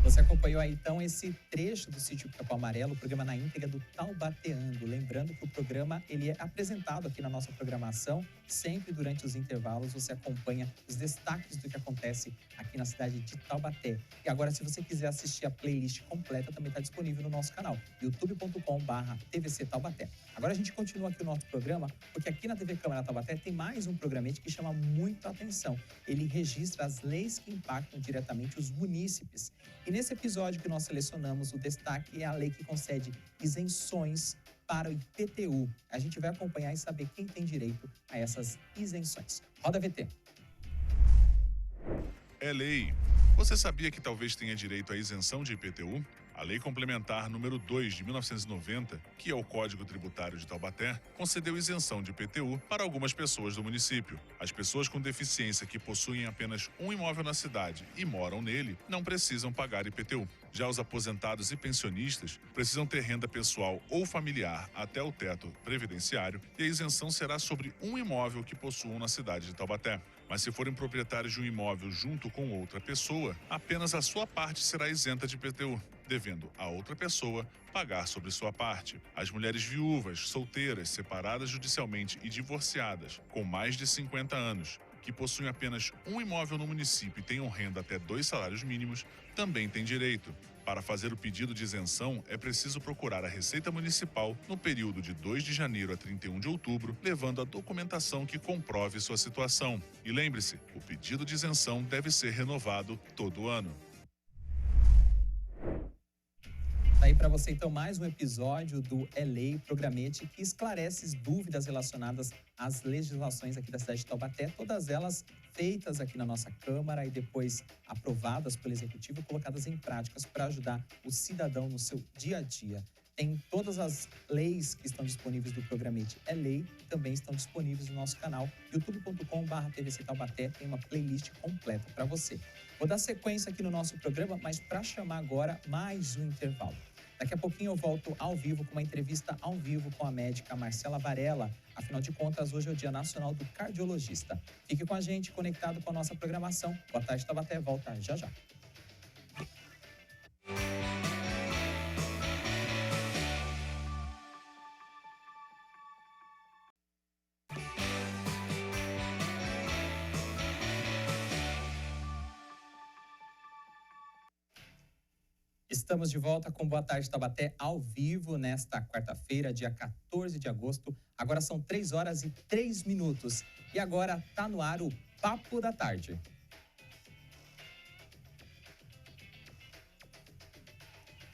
Você acompanhou aí, então, esse trecho do Sítio Pica-Pau Amarelo, o programa na íntegra do Taubateando. Lembrando que o programa ele é apresentado aqui na nossa programação, sempre durante os intervalos você acompanha os destaques do que acontece aqui na cidade de Taubaté. E agora, se você quiser assistir a playlist completa, também está disponível no nosso canal, youtube.com/TVC Taubaté. Agora a gente continua aqui o nosso programa, porque aqui na TV Câmara Taubaté tem mais um programete que chama muito a atenção. Ele registra as leis que impactam diretamente os munícipes. E nesse episódio que nós selecionamos, o destaque é a lei que concede isenções para o IPTU. A gente vai acompanhar e saber quem tem direito a essas isenções. Roda VT. É lei. Você sabia que talvez tenha direito à isenção de IPTU? A Lei Complementar número 2 de 1990, que é o Código Tributário de Taubaté, concedeu isenção de IPTU para algumas pessoas do município. As pessoas com deficiência que possuem apenas um imóvel na cidade e moram nele não precisam pagar IPTU. Já os aposentados e pensionistas precisam ter renda pessoal ou familiar até o teto previdenciário e a isenção será sobre um imóvel que possuam na cidade de Taubaté. Mas se forem proprietários de um imóvel junto com outra pessoa, apenas a sua parte será isenta de IPTU, devendo a outra pessoa pagar sobre sua parte. As mulheres viúvas, solteiras, separadas judicialmente e divorciadas, com mais de 50 anos, que possuem apenas um imóvel no município e tenham renda até 2 salários mínimos, também têm direito. Para fazer o pedido de isenção, é preciso procurar a Receita Municipal no período de 2 de janeiro a 31 de outubro, levando a documentação que comprove sua situação. E lembre-se, o pedido de isenção deve ser renovado todo ano. Tá aí para você, então, mais um episódio do É Lei, programete que esclarece as dúvidas relacionadas às legislações aqui da cidade de Taubaté, todas elas feitas aqui na nossa Câmara e depois aprovadas pelo Executivo e colocadas em práticas para ajudar o cidadão no seu dia a dia. Tem todas as leis que estão disponíveis do programete É Lei, também estão disponíveis no nosso canal, youtube.com/TVC Taubaté, tem uma playlist completa para você. Vou dar sequência aqui no nosso programa, mas para chamar agora mais um intervalo. Daqui a pouquinho eu volto ao vivo com uma entrevista ao vivo com a médica Marcela Varela. Afinal de contas, hoje é o Dia Nacional do Cardiologista. Fique com a gente, conectado com a nossa programação. Boa tarde, Taubaté. Volta já já. Estamos de volta com Boa Tarde Taubaté ao vivo nesta quarta-feira, dia 14 de agosto. Agora são 3h03. E agora tá no ar o Papo da Tarde. –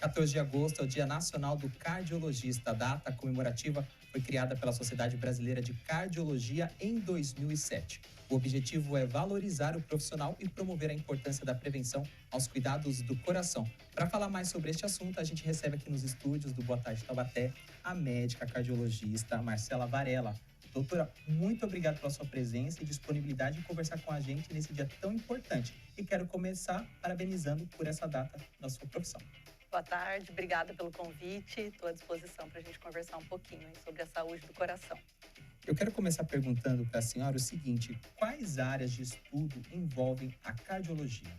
14 de agosto é o Dia Nacional do Cardiologista. A data comemorativa foi criada pela Sociedade Brasileira de Cardiologia em 2007. O objetivo é valorizar o profissional e promover a importância da prevenção aos cuidados do coração. Para falar mais sobre este assunto, a gente recebe aqui nos estúdios do Boa Tarde Taubaté a médica cardiologista Marcela Varela. Doutora, muito obrigado pela sua presença e disponibilidade de conversar com a gente nesse dia tão importante. E quero começar parabenizando por essa data da sua profissão. Boa tarde, obrigada pelo convite. Estou à disposição para a gente conversar um pouquinho sobre a saúde do coração. Eu quero começar perguntando para a senhora o seguinte: quais áreas de estudo envolvem a cardiologia?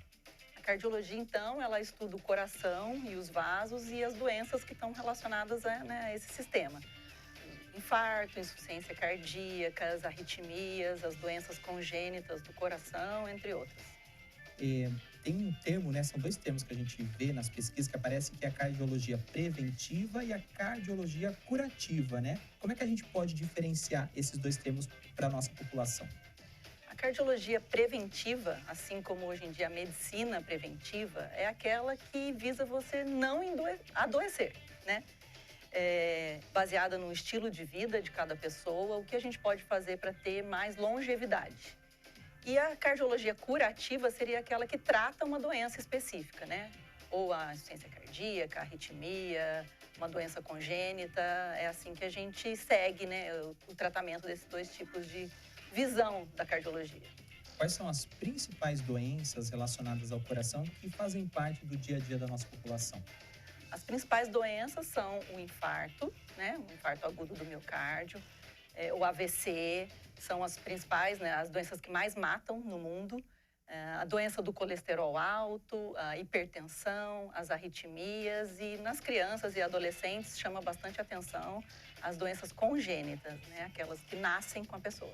A cardiologia, então, ela estuda o coração e os vasos e as doenças que estão relacionadas a esse sistema. Infarto, insuficiência cardíaca, as arritmias, as doenças congênitas do coração, entre outras. Tem um termo, né? São 2 termos que a gente vê nas pesquisas que aparece, que é a cardiologia preventiva e a cardiologia curativa, né? Como é que a gente pode diferenciar esses 2 termos para a nossa população? A cardiologia preventiva, assim como hoje em dia a medicina preventiva, é aquela que visa você não adoecer, né? Baseada no estilo de vida de cada pessoa, o que a gente pode fazer para ter mais longevidade. E a cardiologia curativa seria aquela que trata uma doença específica, né? Ou a insuficiência cardíaca, a arritmia, uma doença congênita. É assim que a gente segue, né, o tratamento desses 2 tipos de visão da cardiologia. Quais são as principais doenças relacionadas ao coração que fazem parte do dia a dia da nossa população? As principais doenças são o infarto, né, o infarto agudo do miocárdio, o AVC, são as principais, né, as doenças que mais matam no mundo, a doença do colesterol alto, a hipertensão, as arritmias e nas crianças e adolescentes chama bastante atenção as doenças congênitas, né, aquelas que nascem com a pessoa.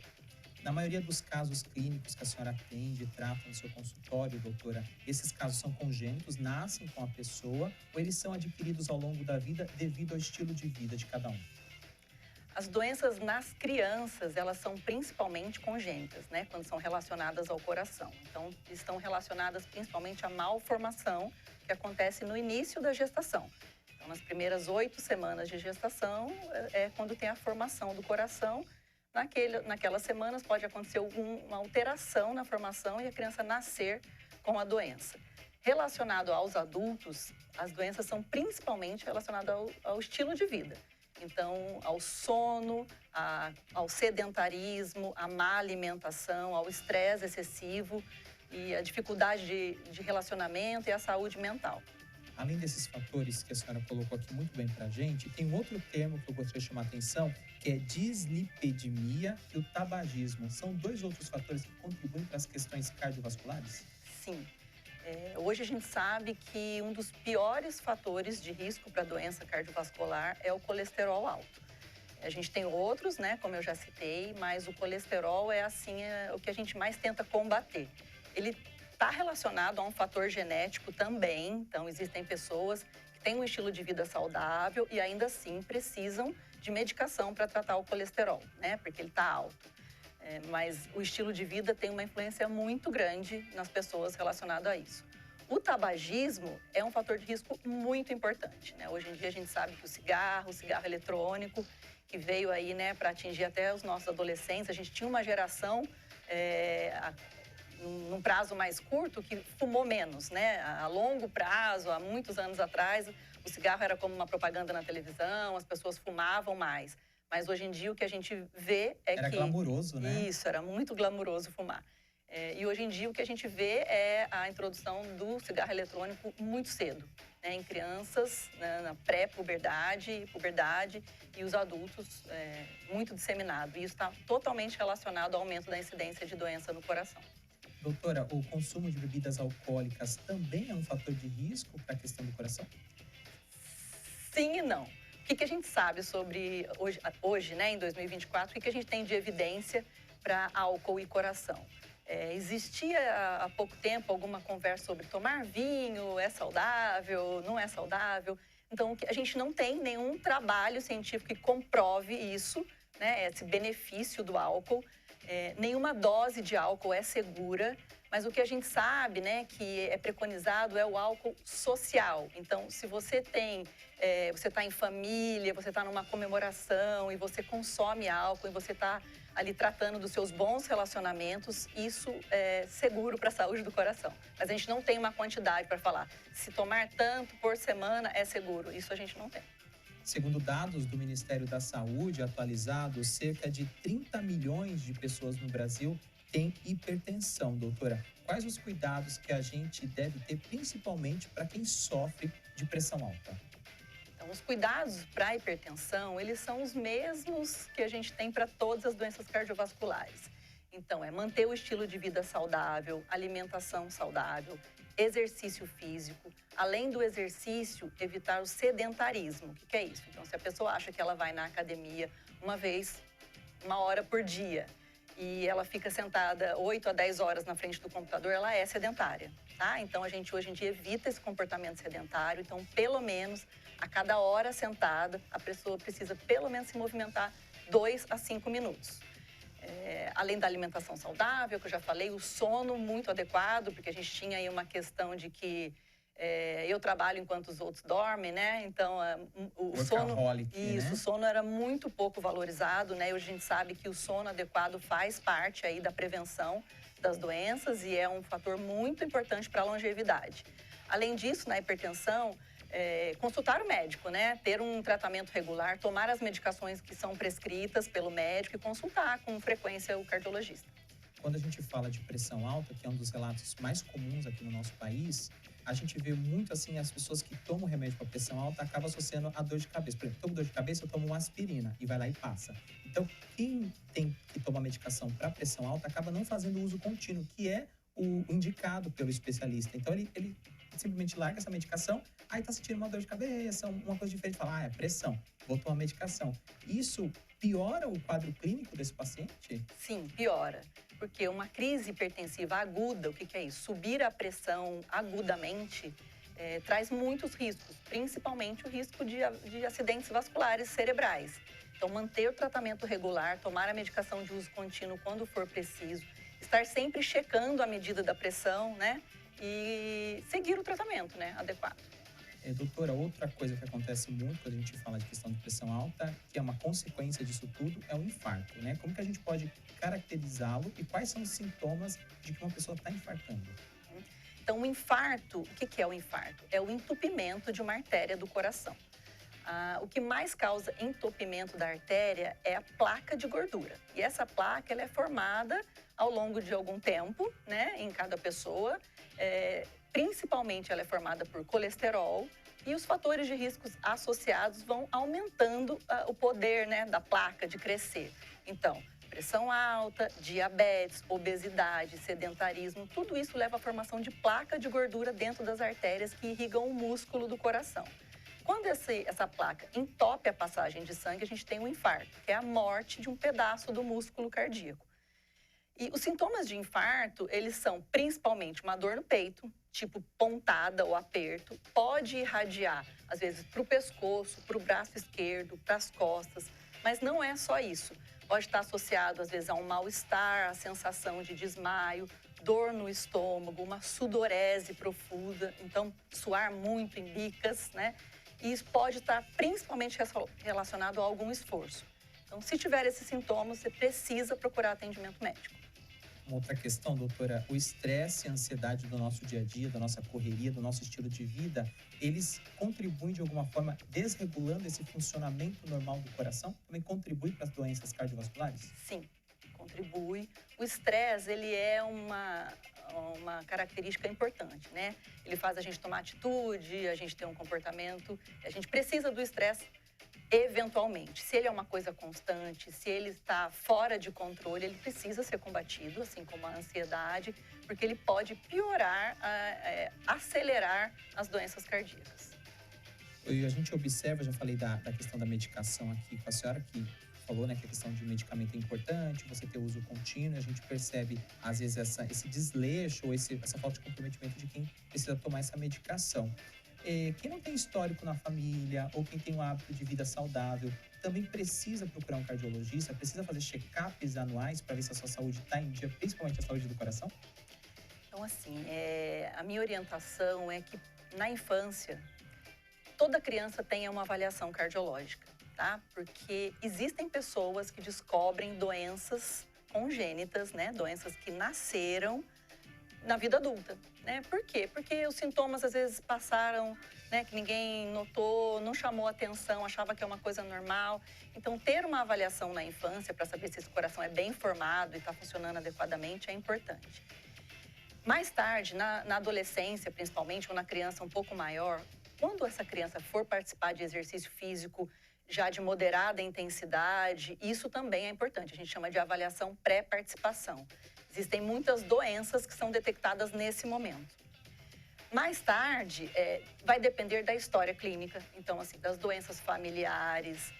Na maioria dos casos clínicos que a senhora atende e trata no seu consultório, doutora, esses casos são congênitos, nascem com a pessoa ou eles são adquiridos ao longo da vida devido ao estilo de vida de cada um? As doenças nas crianças, elas são principalmente congênitas, né? Quando são relacionadas ao coração. Então, estão relacionadas principalmente à malformação que acontece no início da gestação. Então, nas primeiras 8 semanas de gestação, é quando tem a formação do coração. Naquelas semanas pode acontecer uma alteração na formação e a criança nascer com a doença. Relacionado aos adultos, as doenças são principalmente relacionadas ao estilo de vida. Então, ao sono, ao sedentarismo, à má alimentação, ao estresse excessivo e a dificuldade de relacionamento e a saúde mental. Além desses fatores que a senhora colocou aqui muito bem para a gente, tem um outro termo que eu gostaria de chamar a atenção, que é dislipidemia e o tabagismo. São 2 outros fatores que contribuem para as questões cardiovasculares? Sim. Hoje a gente sabe que um dos piores fatores de risco para a doença cardiovascular é o colesterol alto. A gente tem outros, né, como eu já citei, mas o colesterol é o que a gente mais tenta combater. Ele está relacionado a um fator genético também, então existem pessoas que têm um estilo de vida saudável e ainda assim precisam de medicação para tratar o colesterol, né, porque ele está alto. Mas o estilo de vida tem uma influência muito grande nas pessoas relacionado a isso. O tabagismo é um fator de risco muito importante, né? Hoje em dia a gente sabe que o cigarro eletrônico, que veio aí, né, para atingir até os nossos adolescentes, a gente tinha uma geração, num prazo mais curto, que fumou menos, né? A longo prazo, há muitos anos atrás, o cigarro era como uma propaganda na televisão, as pessoas fumavam mais. Mas hoje em dia o que a gente vê é que... Era glamuroso, né? Isso, era muito glamuroso fumar. E hoje em dia o que a gente vê é a introdução do cigarro eletrônico muito cedo, né? Em crianças, né, na pré-puberdade, puberdade e os adultos muito disseminado. E isso está totalmente relacionado ao aumento da incidência de doença no coração. Doutora, o consumo de bebidas alcoólicas também é um fator de risco para a questão do coração? Sim e não. O que a gente sabe sobre, hoje, né, em 2024, o que a gente tem de evidência para álcool e coração? Existia há pouco tempo alguma conversa sobre tomar vinho, é saudável, não é saudável? Então, a gente não tem nenhum trabalho científico que comprove isso, né, esse benefício do álcool. Nenhuma dose de álcool é segura, mas o que a gente sabe, né, que é preconizado é o álcool social. Então, se você você está em família, você está numa comemoração e você consome álcool e você está ali tratando dos seus bons relacionamentos, isso é seguro para a saúde do coração. Mas a gente não tem uma quantidade para falar. Se tomar tanto por semana é seguro, isso a gente não tem. Segundo dados do Ministério da Saúde atualizados, cerca de 30 milhões de pessoas no Brasil têm hipertensão, doutora. Quais os cuidados que a gente deve ter, principalmente para quem sofre de pressão alta? Então, os cuidados para a hipertensão, eles são os mesmos que a gente tem para todas as doenças cardiovasculares. Então, é manter o estilo de vida saudável, alimentação saudável, exercício físico. Além do exercício, evitar o sedentarismo. O que é isso? Então, se a pessoa acha que ela vai na academia uma hora por dia, e ela fica sentada 8 a 10 horas na frente do computador, ela é sedentária, tá? Então, a gente hoje em dia evita esse comportamento sedentário. Então, pelo menos, a cada hora sentada, a pessoa precisa pelo menos se movimentar 2 a 5 minutos. Além da alimentação saudável, que eu já falei, o sono muito adequado, porque a gente tinha aí uma questão de que eu trabalho enquanto os outros dormem, né? Então, o sono, né? O sono era muito pouco valorizado, né? Hoje a gente sabe que o sono adequado faz parte aí da prevenção das doenças e é um fator muito importante para a longevidade. Além disso, na hipertensão, consultar o médico, né? Ter um tratamento regular, tomar as medicações que são prescritas pelo médico e consultar com frequência o cardiologista. Quando a gente fala de pressão alta, que é um dos relatos mais comuns aqui no nosso país, a gente vê muito assim, as pessoas que tomam remédio para pressão alta acabam associando a dor de cabeça. Por exemplo, tomo dor de cabeça, eu tomo uma aspirina e vai lá e passa. Então, quem tem que tomar medicação para pressão alta acaba não fazendo uso contínuo, que é o indicado pelo especialista. Então, ele simplesmente larga essa medicação, aí tá sentindo uma dor de cabeça, uma coisa diferente, fala, é pressão, vou tomar medicação. Isso piora o quadro clínico desse paciente? Sim, piora. Porque uma crise hipertensiva aguda, o que é isso? Subir a pressão agudamente traz muitos riscos, principalmente o risco de acidentes vasculares cerebrais. Então, manter o tratamento regular, tomar a medicação de uso contínuo quando for preciso, estar sempre checando a medida da pressão, né? E seguir o tratamento, né? Adequado. Doutora, outra coisa que acontece muito quando a gente fala de questão de pressão alta, que é uma consequência disso tudo, é o infarto, né? Como que a gente pode caracterizá-lo e quais são os sintomas de que uma pessoa está infartando? Então, o infarto, o que é o infarto? É o entupimento de uma artéria do coração. O que mais causa entupimento da artéria é a placa de gordura. E essa placa ela é formada ao longo de algum tempo, né, em cada pessoa. Principalmente ela é formada por colesterol e os fatores de riscos associados vão aumentando o poder, né, da placa de crescer. Então, pressão alta, diabetes, obesidade, sedentarismo, tudo isso leva à formação de placa de gordura dentro das artérias que irrigam o músculo do coração. Quando essa placa entope a passagem de sangue, a gente tem um infarto, que é a morte de um pedaço do músculo cardíaco. E os sintomas de infarto, eles são principalmente uma dor no peito, tipo pontada ou aperto, pode irradiar, às vezes, para o pescoço, para o braço esquerdo, para as costas, mas não é só isso. Pode estar associado, às vezes, a um mal-estar, a sensação de desmaio, dor no estômago, uma sudorese profunda, então suar muito em bicas, né? E isso pode estar principalmente relacionado a algum esforço. Então, se tiver esses sintomas, você precisa procurar atendimento médico. Uma outra questão, doutora, o estresse e a ansiedade do nosso dia a dia, da nossa correria, do nosso estilo de vida, eles contribuem de alguma forma desregulando esse funcionamento normal do coração? Também contribui para as doenças cardiovasculares? Sim, contribui. O estresse, ele é uma característica importante, né? Ele faz a gente tomar atitude, a gente ter um comportamento, a gente precisa do estresse eventualmente. Se ele é uma coisa constante, se ele está fora de controle, ele precisa ser combatido, assim como a ansiedade, porque ele pode piorar, acelerar as doenças cardíacas. E a gente observa, já falei da questão da medicação aqui com a senhora, que falou, né, que a questão de medicamento é importante, você ter uso contínuo, a gente percebe, às vezes, esse desleixo ou essa falta de comprometimento de quem precisa tomar essa medicação. Quem não tem histórico na família ou quem tem um hábito de vida saudável também precisa procurar um cardiologista, precisa fazer check-ups anuais para ver se a sua saúde está em dia, principalmente a saúde do coração? Então, assim, a minha orientação é que na infância toda criança tenha uma avaliação cardiológica, tá? Porque existem pessoas que descobrem doenças congênitas, né? Doenças que nasceram na vida adulta, né? Por quê? Porque os sintomas às vezes passaram, né, que ninguém notou, não chamou atenção, achava que é uma coisa normal. Então, ter uma avaliação na infância para saber se esse coração é bem formado e está funcionando adequadamente é importante. Mais tarde, na adolescência, principalmente, ou na criança um pouco maior, quando essa criança for participar de exercício físico já de moderada intensidade, isso também é importante. A gente chama de avaliação pré-participação. Existem muitas doenças que são detectadas nesse momento. Mais tarde, vai depender da história clínica. Então, assim, das doenças familiares,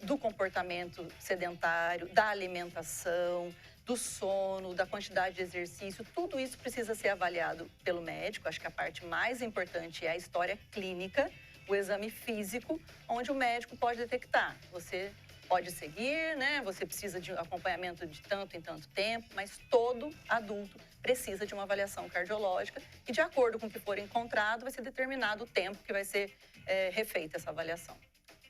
do comportamento sedentário, da alimentação, do sono, da quantidade de exercício. Tudo isso precisa ser avaliado pelo médico. Acho que a parte mais importante é a história clínica, o exame físico, onde o médico pode detectar. Você pode seguir, né? Você precisa de acompanhamento de tanto em tanto tempo, mas todo adulto precisa de uma avaliação cardiológica e, de acordo com o que for encontrado, vai ser determinado o tempo que vai ser refeita essa avaliação.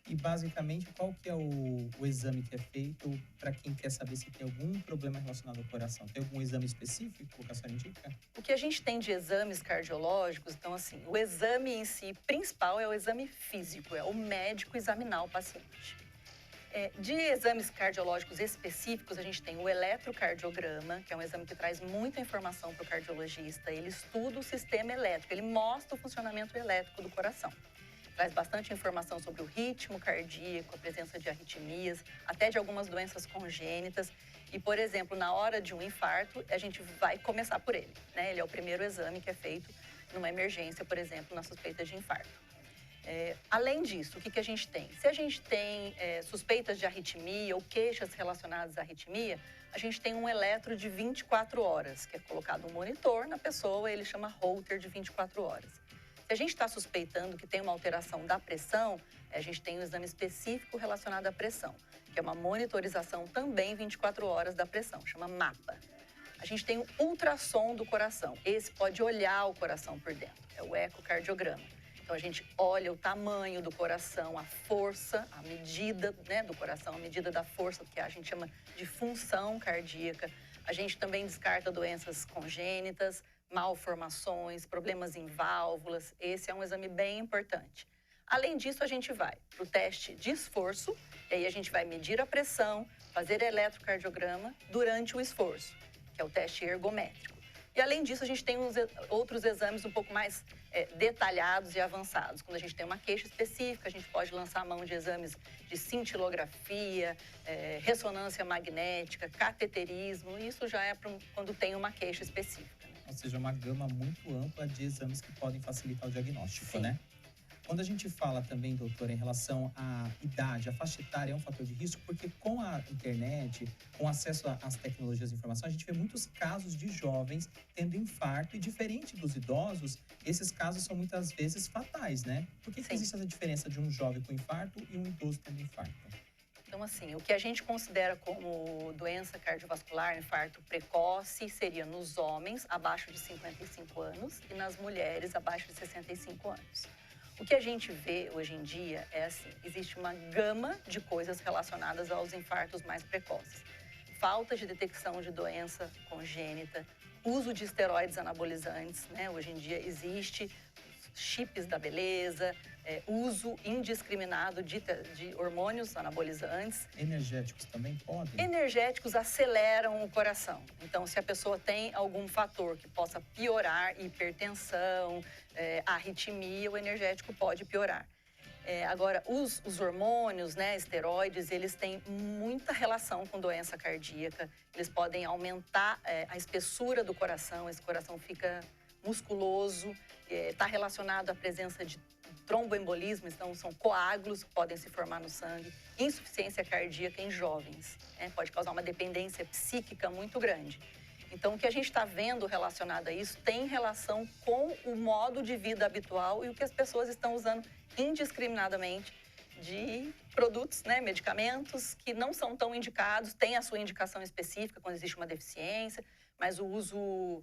E, basicamente, qual que é o exame que é feito para quem quer saber se tem algum problema relacionado ao coração? Tem algum exame específico que a senhora indica? O que a gente tem de exames cardiológicos, então, assim, o exame em si principal é o exame físico, é o médico examinar o paciente. De exames cardiológicos específicos, a gente tem o eletrocardiograma, que é um exame que traz muita informação para o cardiologista. Ele estuda o sistema elétrico, ele mostra o funcionamento elétrico do coração. Traz bastante informação sobre o ritmo cardíaco, a presença de arritmias, até de algumas doenças congênitas. E, por exemplo, na hora de um infarto, a gente vai começar por ele, né? Ele é o primeiro exame que é feito numa emergência, por exemplo, na suspeita de infarto. Além disso, o que a gente tem? Se a gente tem suspeitas de arritmia ou queixas relacionadas à arritmia, a gente tem um eletro de 24 horas, que é colocado um monitor na pessoa, ele chama Holter de 24 horas. Se a gente está suspeitando que tem uma alteração da pressão, a gente tem um exame específico relacionado à pressão, que é uma monitorização também 24 horas da pressão, chama MAPA. A gente tem o ultrassom do coração, esse pode olhar o coração por dentro, é o ecocardiograma. Então, a gente olha o tamanho do coração, a força, a medida, né, do coração, a medida da força, que a gente chama de função cardíaca. A gente também descarta doenças congênitas, malformações, problemas em válvulas. Esse é um exame bem importante. Além disso, a gente vai para o teste de esforço, e aí a gente vai medir a pressão, fazer eletrocardiograma durante o esforço, que é o teste ergométrico. E, além disso, a gente tem outros exames um pouco mais detalhados e avançados. Quando a gente tem uma queixa específica, a gente pode lançar a mão de exames de cintilografia, ressonância magnética, cateterismo. Isso já é quando tem uma queixa específica. Né? Ou seja, uma gama muito ampla de exames que podem facilitar o diagnóstico, Sim. né? Quando a gente fala também, doutora, em relação à idade, a faixa etária é um fator de risco, porque com a internet, com acesso às tecnologias de informação, a gente vê muitos casos de jovens tendo infarto e, diferente dos idosos, esses casos são muitas vezes fatais, né? Por que existe essa diferença de um jovem com infarto e um idoso tendo infarto? Então, assim, o que a gente considera como doença cardiovascular, infarto precoce, seria nos homens abaixo de 55 anos e nas mulheres abaixo de 65 anos. O que a gente vê hoje em dia é assim, existe uma gama de coisas relacionadas aos infartos mais precoces. Falta de detecção de doença congênita, uso de esteroides anabolizantes, né? Hoje em dia existe chips da beleza, uso indiscriminado de hormônios anabolizantes. Energéticos também podem? Energéticos aceleram o coração. Então, se a pessoa tem algum fator que possa piorar, hipertensão, arritmia, o energético pode piorar. Agora, os hormônios, né, esteroides, eles têm muita relação com doença cardíaca. Eles podem aumentar a espessura do coração, esse coração fica musculoso, está relacionado à presença de tromboembolismo, então são coágulos que podem se formar no sangue, insuficiência cardíaca em jovens, né? Pode causar uma dependência psíquica muito grande. Então, o que a gente está vendo relacionado a isso tem relação com o modo de vida habitual e o que as pessoas estão usando indiscriminadamente de produtos, né, medicamentos que não são tão indicados, tem a sua indicação específica quando existe uma deficiência, mas o uso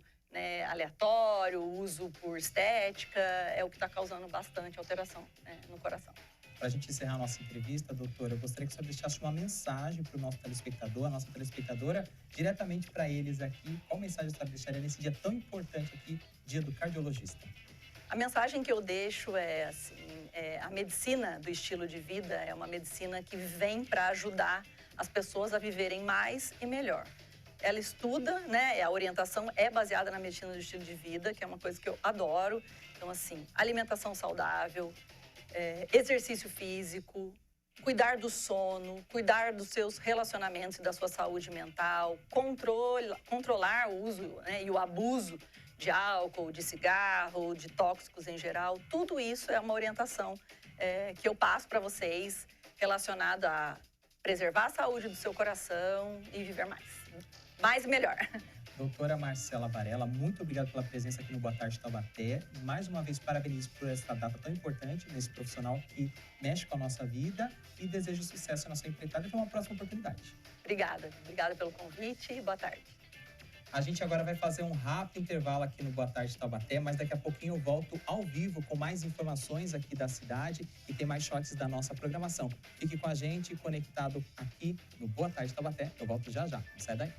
aleatório, o uso por estética, é o que está causando bastante alteração, né, no coração. Para a gente encerrar a nossa entrevista, doutora, eu gostaria que o senhor deixasse uma mensagem para o nosso telespectador, a nossa telespectadora, diretamente para eles aqui. Qual mensagem a senhora deixaria nesse dia tão importante aqui, Dia do Cardiologista? A mensagem que eu deixo é assim, a medicina do estilo de vida é uma medicina que vem para ajudar as pessoas a viverem mais e melhor. Ela estuda, né? A orientação é baseada na medicina do estilo de vida, que é uma coisa que eu adoro. Então, assim, alimentação saudável, exercício físico, cuidar do sono, cuidar dos seus relacionamentos e da sua saúde mental, controlar o uso, né, e o abuso de álcool, de cigarro, de tóxicos em geral. Tudo isso é uma orientação que eu passo para vocês relacionada a preservar a saúde do seu coração e viver mais e melhor. Doutora Marcela Varela, muito obrigado pela presença aqui no Boa Tarde Taubaté. Mais uma vez, parabenizo por essa data tão importante nesse profissional que mexe com a nossa vida e desejo sucesso na sua empreitada e até uma próxima oportunidade. Obrigada pelo convite e boa tarde. A gente agora vai fazer um rápido intervalo aqui no Boa Tarde Taubaté, mas daqui a pouquinho eu volto ao vivo com mais informações aqui da cidade e tem mais shots da nossa programação. Fique com a gente, conectado aqui no Boa Tarde Taubaté. Eu volto já já. Não sai daí.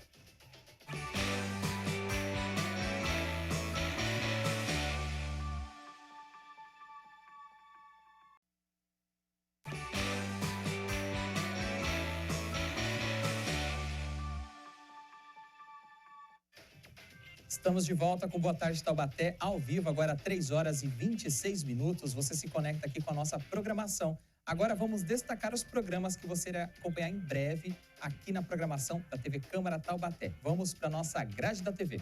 Estamos de volta com Boa Tarde Taubaté, ao vivo, agora 3 horas e 26 minutos. Você se conecta aqui com a nossa programação. Agora vamos destacar os programas que você irá acompanhar em breve aqui na programação da TV Câmara Taubaté. Vamos para a nossa grade da TV.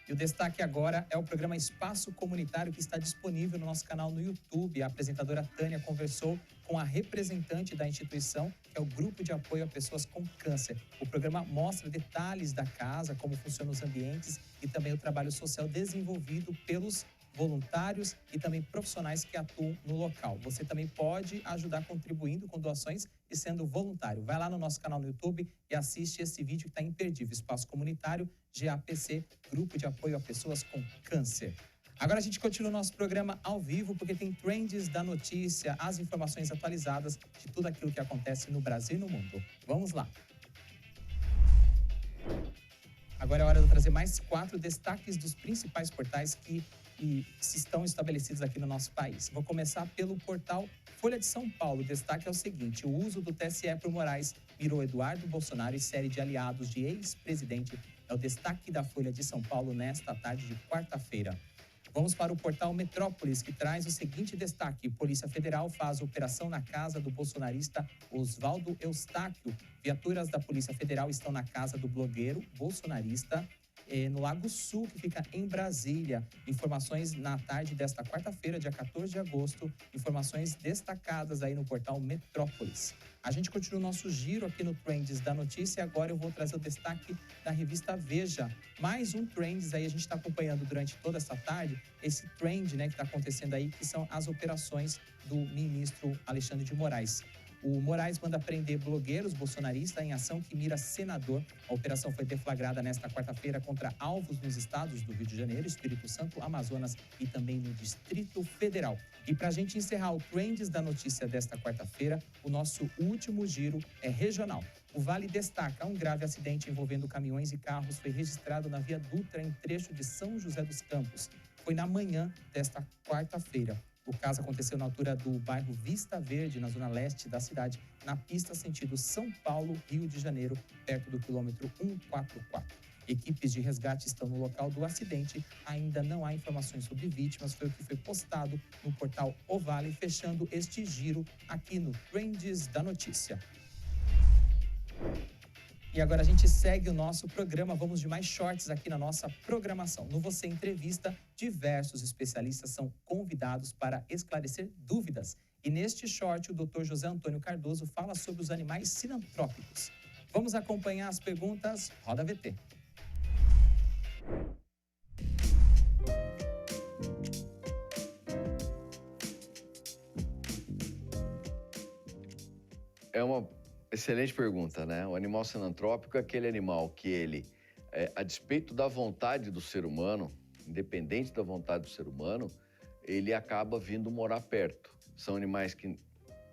E o destaque agora é o programa Espaço Comunitário, que está disponível no nosso canal no YouTube. A apresentadora Tânia conversou com a representante da instituição, que é o Grupo de Apoio a Pessoas com Câncer. O programa mostra detalhes da casa, como funcionam os ambientes e também o trabalho social desenvolvido pelos voluntários e também profissionais que atuam no local. Você também pode ajudar contribuindo com doações e sendo voluntário. Vai lá no nosso canal no YouTube e assiste esse vídeo que está imperdível. Espaço Comunitário, GAPC, Grupo de Apoio a Pessoas com Câncer. Agora a gente continua o nosso programa ao vivo, porque tem trends da notícia, as informações atualizadas de tudo aquilo que acontece no Brasil e no mundo. Vamos lá. Agora é hora de eu trazer mais 4 destaques dos principais portais que estão estabelecidos aqui no nosso país. Vou começar pelo portal Folha de São Paulo. O destaque é o seguinte: o uso do TSE por Moraes mirou Eduardo Bolsonaro e série de aliados de ex-presidente. É o destaque da Folha de São Paulo nesta tarde de quarta-feira. Vamos para o portal Metrópolis, que traz o seguinte destaque: Polícia Federal faz operação na casa do bolsonarista Oswaldo Eustáquio. Viaturas da Polícia Federal estão na casa do blogueiro bolsonarista no Lago Sul, que fica em Brasília. Informações na tarde desta quarta-feira, dia 14 de agosto. Informações destacadas aí no portal Metrópolis. A gente continua o nosso giro aqui no Trends da Notícia e agora eu vou trazer o destaque da revista Veja. Mais um Trends aí, a gente está acompanhando durante toda essa tarde esse trend, né, que está acontecendo aí, que são as operações do ministro Alexandre de Moraes. O Moraes manda prender blogueiros bolsonaristas em ação que mira senador. A operação foi deflagrada nesta quarta-feira contra alvos nos estados do Rio de Janeiro, Espírito Santo, Amazonas e também no Distrito Federal. E para a gente encerrar o Trends da Notícia desta quarta-feira, o nosso último giro é regional. O Vale destaca: um grave acidente envolvendo caminhões e carros foi registrado na Via Dutra, em trecho de São José dos Campos. Foi na manhã desta quarta-feira. O caso aconteceu na altura do bairro Vista Verde, na zona leste da cidade, na pista sentido São Paulo, Rio de Janeiro, perto do quilômetro 144. Equipes de resgate estão no local do acidente. Ainda não há informações sobre vítimas, foi o que foi postado no portal O Vale, fechando este giro aqui no Trends da Notícia. E agora a gente segue o nosso programa, vamos de mais shorts aqui na nossa programação. No Você Entrevista, diversos especialistas são convidados para esclarecer dúvidas. E neste short, o Dr. José Antônio Cardoso fala sobre os animais sinantrópicos. Vamos acompanhar as perguntas, roda VT. É uma excelente pergunta, né? O animal sinantrópico é aquele animal que ele, a despeito da vontade do ser humano, independente da vontade do ser humano, ele acaba vindo morar perto. São animais que,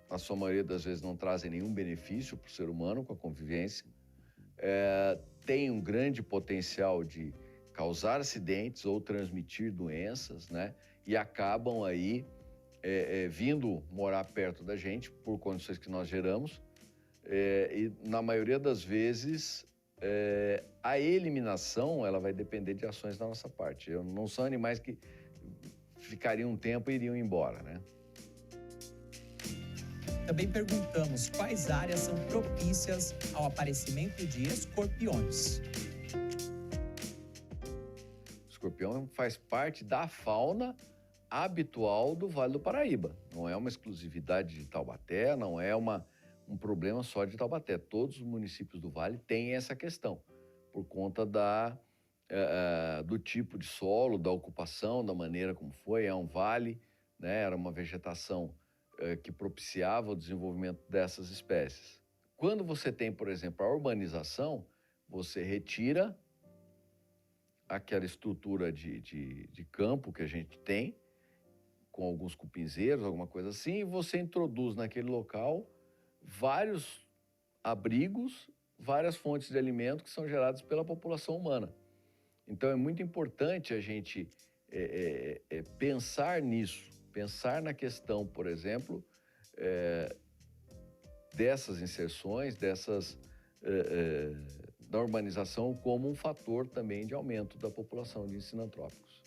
na sua maioria das vezes, não trazem nenhum benefício para o ser humano com a convivência. Tem um grande potencial de causar acidentes ou transmitir doenças, né? E acabam aí vindo morar perto da gente por condições que nós geramos. E na maioria das vezes, a eliminação ela vai depender de ações da nossa parte. Não são animais que ficariam um tempo e iriam embora, né? Também perguntamos quais áreas são propícias ao aparecimento de escorpiões. O escorpião faz parte da fauna habitual do Vale do Paraíba. Não é uma exclusividade de Taubaté, não é um problema só de Taubaté. Todos os municípios do Vale têm essa questão, por conta do tipo de solo, da ocupação, da maneira como foi. É um vale, né? Era uma vegetação que propiciava o desenvolvimento dessas espécies. Quando você tem, por exemplo, a urbanização, você retira aquela estrutura de campo que a gente tem, com alguns cupinzeiros, alguma coisa assim, e você introduz naquele local vários abrigos, várias fontes de alimento que são geradas pela população humana. Então é muito importante a gente pensar nisso, pensar na questão, por exemplo, dessas inserções, da urbanização como um fator também de aumento da população de sinantrópicos.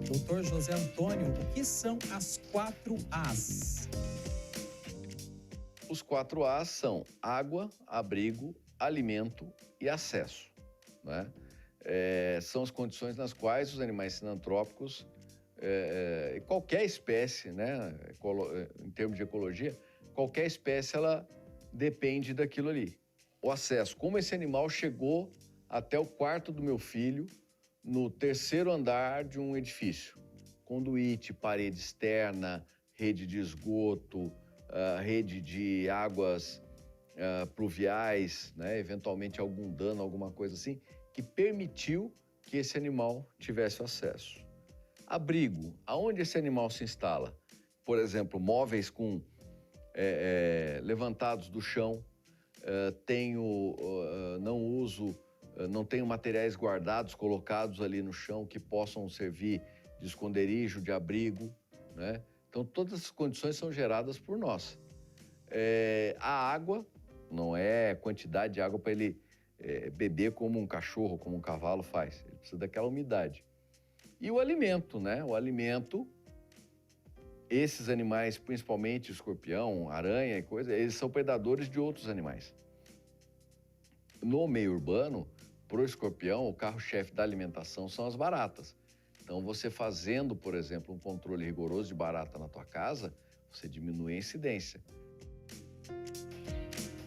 Doutor José Antônio, o que são as 4 As? Os 4 As são água, abrigo, alimento e acesso, né? São as condições nas quais os animais sinantrópicos, qualquer espécie, né, em termos de ecologia, qualquer espécie ela depende daquilo ali. O acesso, como esse animal chegou até o quarto do meu filho, no 3º andar de um edifício. Conduíte, parede externa, rede de esgoto, rede de águas pluviais, né? Eventualmente algum dano, alguma coisa assim, que permitiu que esse animal tivesse acesso. Abrigo, aonde esse animal se instala? Por exemplo, móveis levantados do chão, não tenho materiais guardados, colocados ali no chão que possam servir de esconderijo, de abrigo, né? Então, todas essas condições são geradas por nós. A água, não é quantidade de água para ele beber como um cachorro, como um cavalo faz. Ele precisa daquela umidade. E o alimento, né? O alimento, esses animais, principalmente escorpião, aranha e coisa, eles são predadores de outros animais. No meio urbano, para o escorpião, o carro-chefe da alimentação são as baratas. Então, você fazendo, por exemplo, um controle rigoroso de barata na tua casa, você diminui a incidência.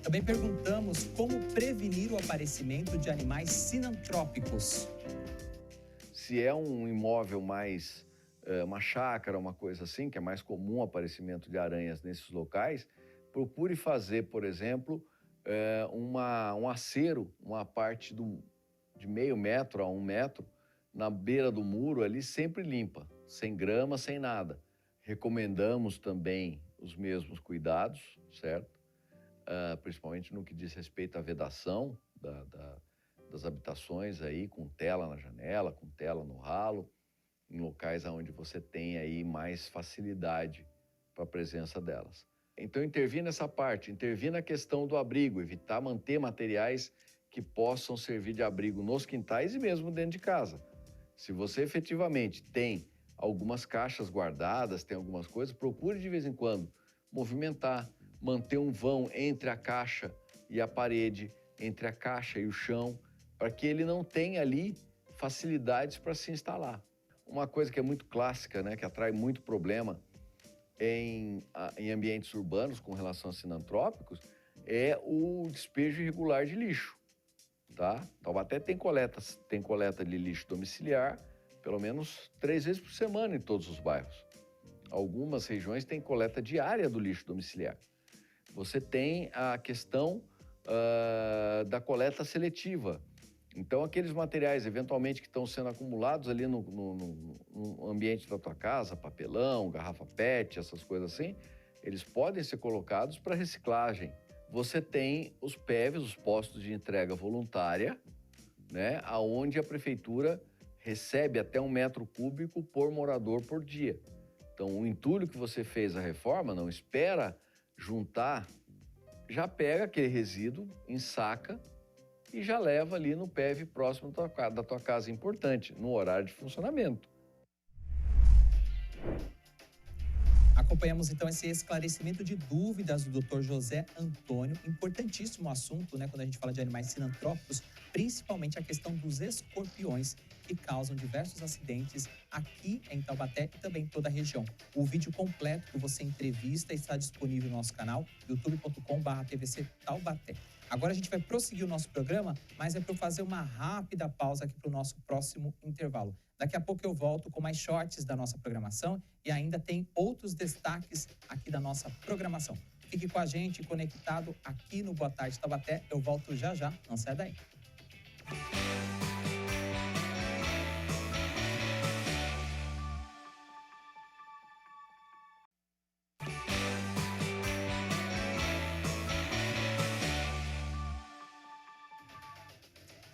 Também perguntamos como prevenir o aparecimento de animais sinantrópicos. Se é um imóvel mais, uma chácara, uma coisa assim, que é mais comum o aparecimento de aranhas nesses locais, procure fazer, por exemplo, um acero, uma parte de meio metro a 1 metro, na beira do muro ali, sempre limpa, sem grama, sem nada. Recomendamos também os mesmos cuidados, certo? Principalmente no que diz respeito à vedação das habitações aí, com tela na janela, com tela no ralo, em locais onde você tem aí mais facilidade para a presença delas. Então, intervir nessa parte, intervir na questão do abrigo, evitar manter materiais que possam servir de abrigo nos quintais e mesmo dentro de casa. Se você efetivamente tem algumas caixas guardadas, tem algumas coisas, procure de vez em quando movimentar, manter um vão entre a caixa e a parede, entre a caixa e o chão, para que ele não tenha ali facilidades para se instalar. Uma coisa que é muito clássica, né, que atrai muito problema em ambientes urbanos com relação a sinantrópicos, é o despejo irregular de lixo. Tá? Taubaté tem coleta de lixo domiciliar, pelo menos 3 vezes por semana em todos os bairros. Algumas regiões têm coleta diária do lixo domiciliar. Você tem a questão da coleta seletiva. Então, aqueles materiais, eventualmente, que estão sendo acumulados ali no ambiente da tua casa, papelão, garrafa PET, essas coisas assim, eles podem ser colocados para reciclagem. Você tem os PEVs, os postos de entrega voluntária, né, onde a prefeitura recebe até 1 metro cúbico por morador por dia. Então, o entulho que você fez a reforma, não espera juntar, já pega aquele resíduo, ensaca e já leva ali no PEV próximo da tua casa, importante, no horário de funcionamento. Acompanhamos então esse esclarecimento de dúvidas do Dr. José Antônio, importantíssimo assunto, né, quando a gente fala de animais sinantrópicos, principalmente a questão dos escorpiões, que causam diversos acidentes aqui em Taubaté e também em toda a região. O vídeo completo que você entrevista está disponível no nosso canal, youtube.com/tvc Taubaté. Agora a gente vai prosseguir o nosso programa, mas é para eu fazer uma rápida pausa aqui para o nosso próximo intervalo. Daqui a pouco eu volto com mais shorts da nossa programação e ainda tem outros destaques aqui da nossa programação. Fique com a gente, conectado aqui no Boa Tarde Taubaté. Eu volto já já, não sai daí.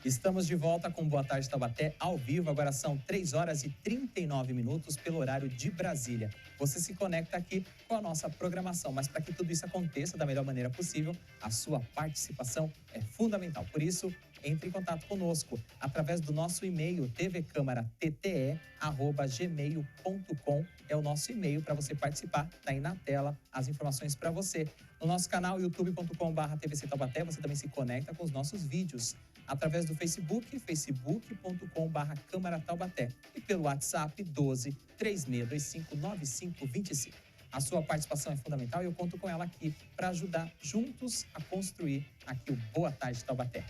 Estamos de volta com Boa Tarde Taubaté ao vivo. Agora são 3h39 pelo horário de Brasília. Você se conecta aqui com a nossa programação, mas para que tudo isso aconteça da melhor maneira possível, a sua participação é fundamental. Por isso, entre em contato conosco através do nosso e-mail tvcâmara.tte@gmail.com. É o nosso e-mail para você participar. Está aí na tela as informações para você. No nosso canal youtube.com/tvc Taubaté, você também se conecta com os nossos vídeos através do Facebook, facebook.com/Câmara Taubaté e pelo WhatsApp 12 3625 9525. A sua participação é fundamental e eu conto com ela aqui para ajudar juntos a construir aqui o Boa Tarde Taubaté.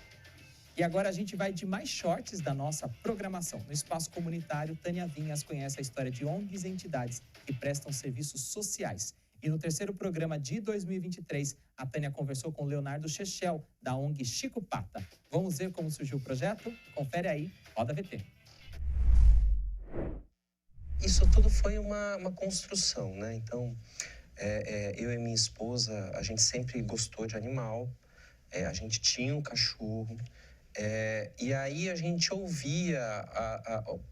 E agora a gente vai de mais shorts da nossa programação. No espaço comunitário, Tânia Vinhas conhece a história de ONGs e entidades que prestam serviços sociais. E no terceiro programa de 2023, a Tânia conversou com Leonardo Chechel, da ONG Chico Pata. Vamos ver como surgiu o projeto? Confere aí, roda VT. Isso tudo foi uma construção, né? Então, eu e minha esposa, a gente sempre gostou de animal, a gente tinha um cachorro, e aí a gente ouvia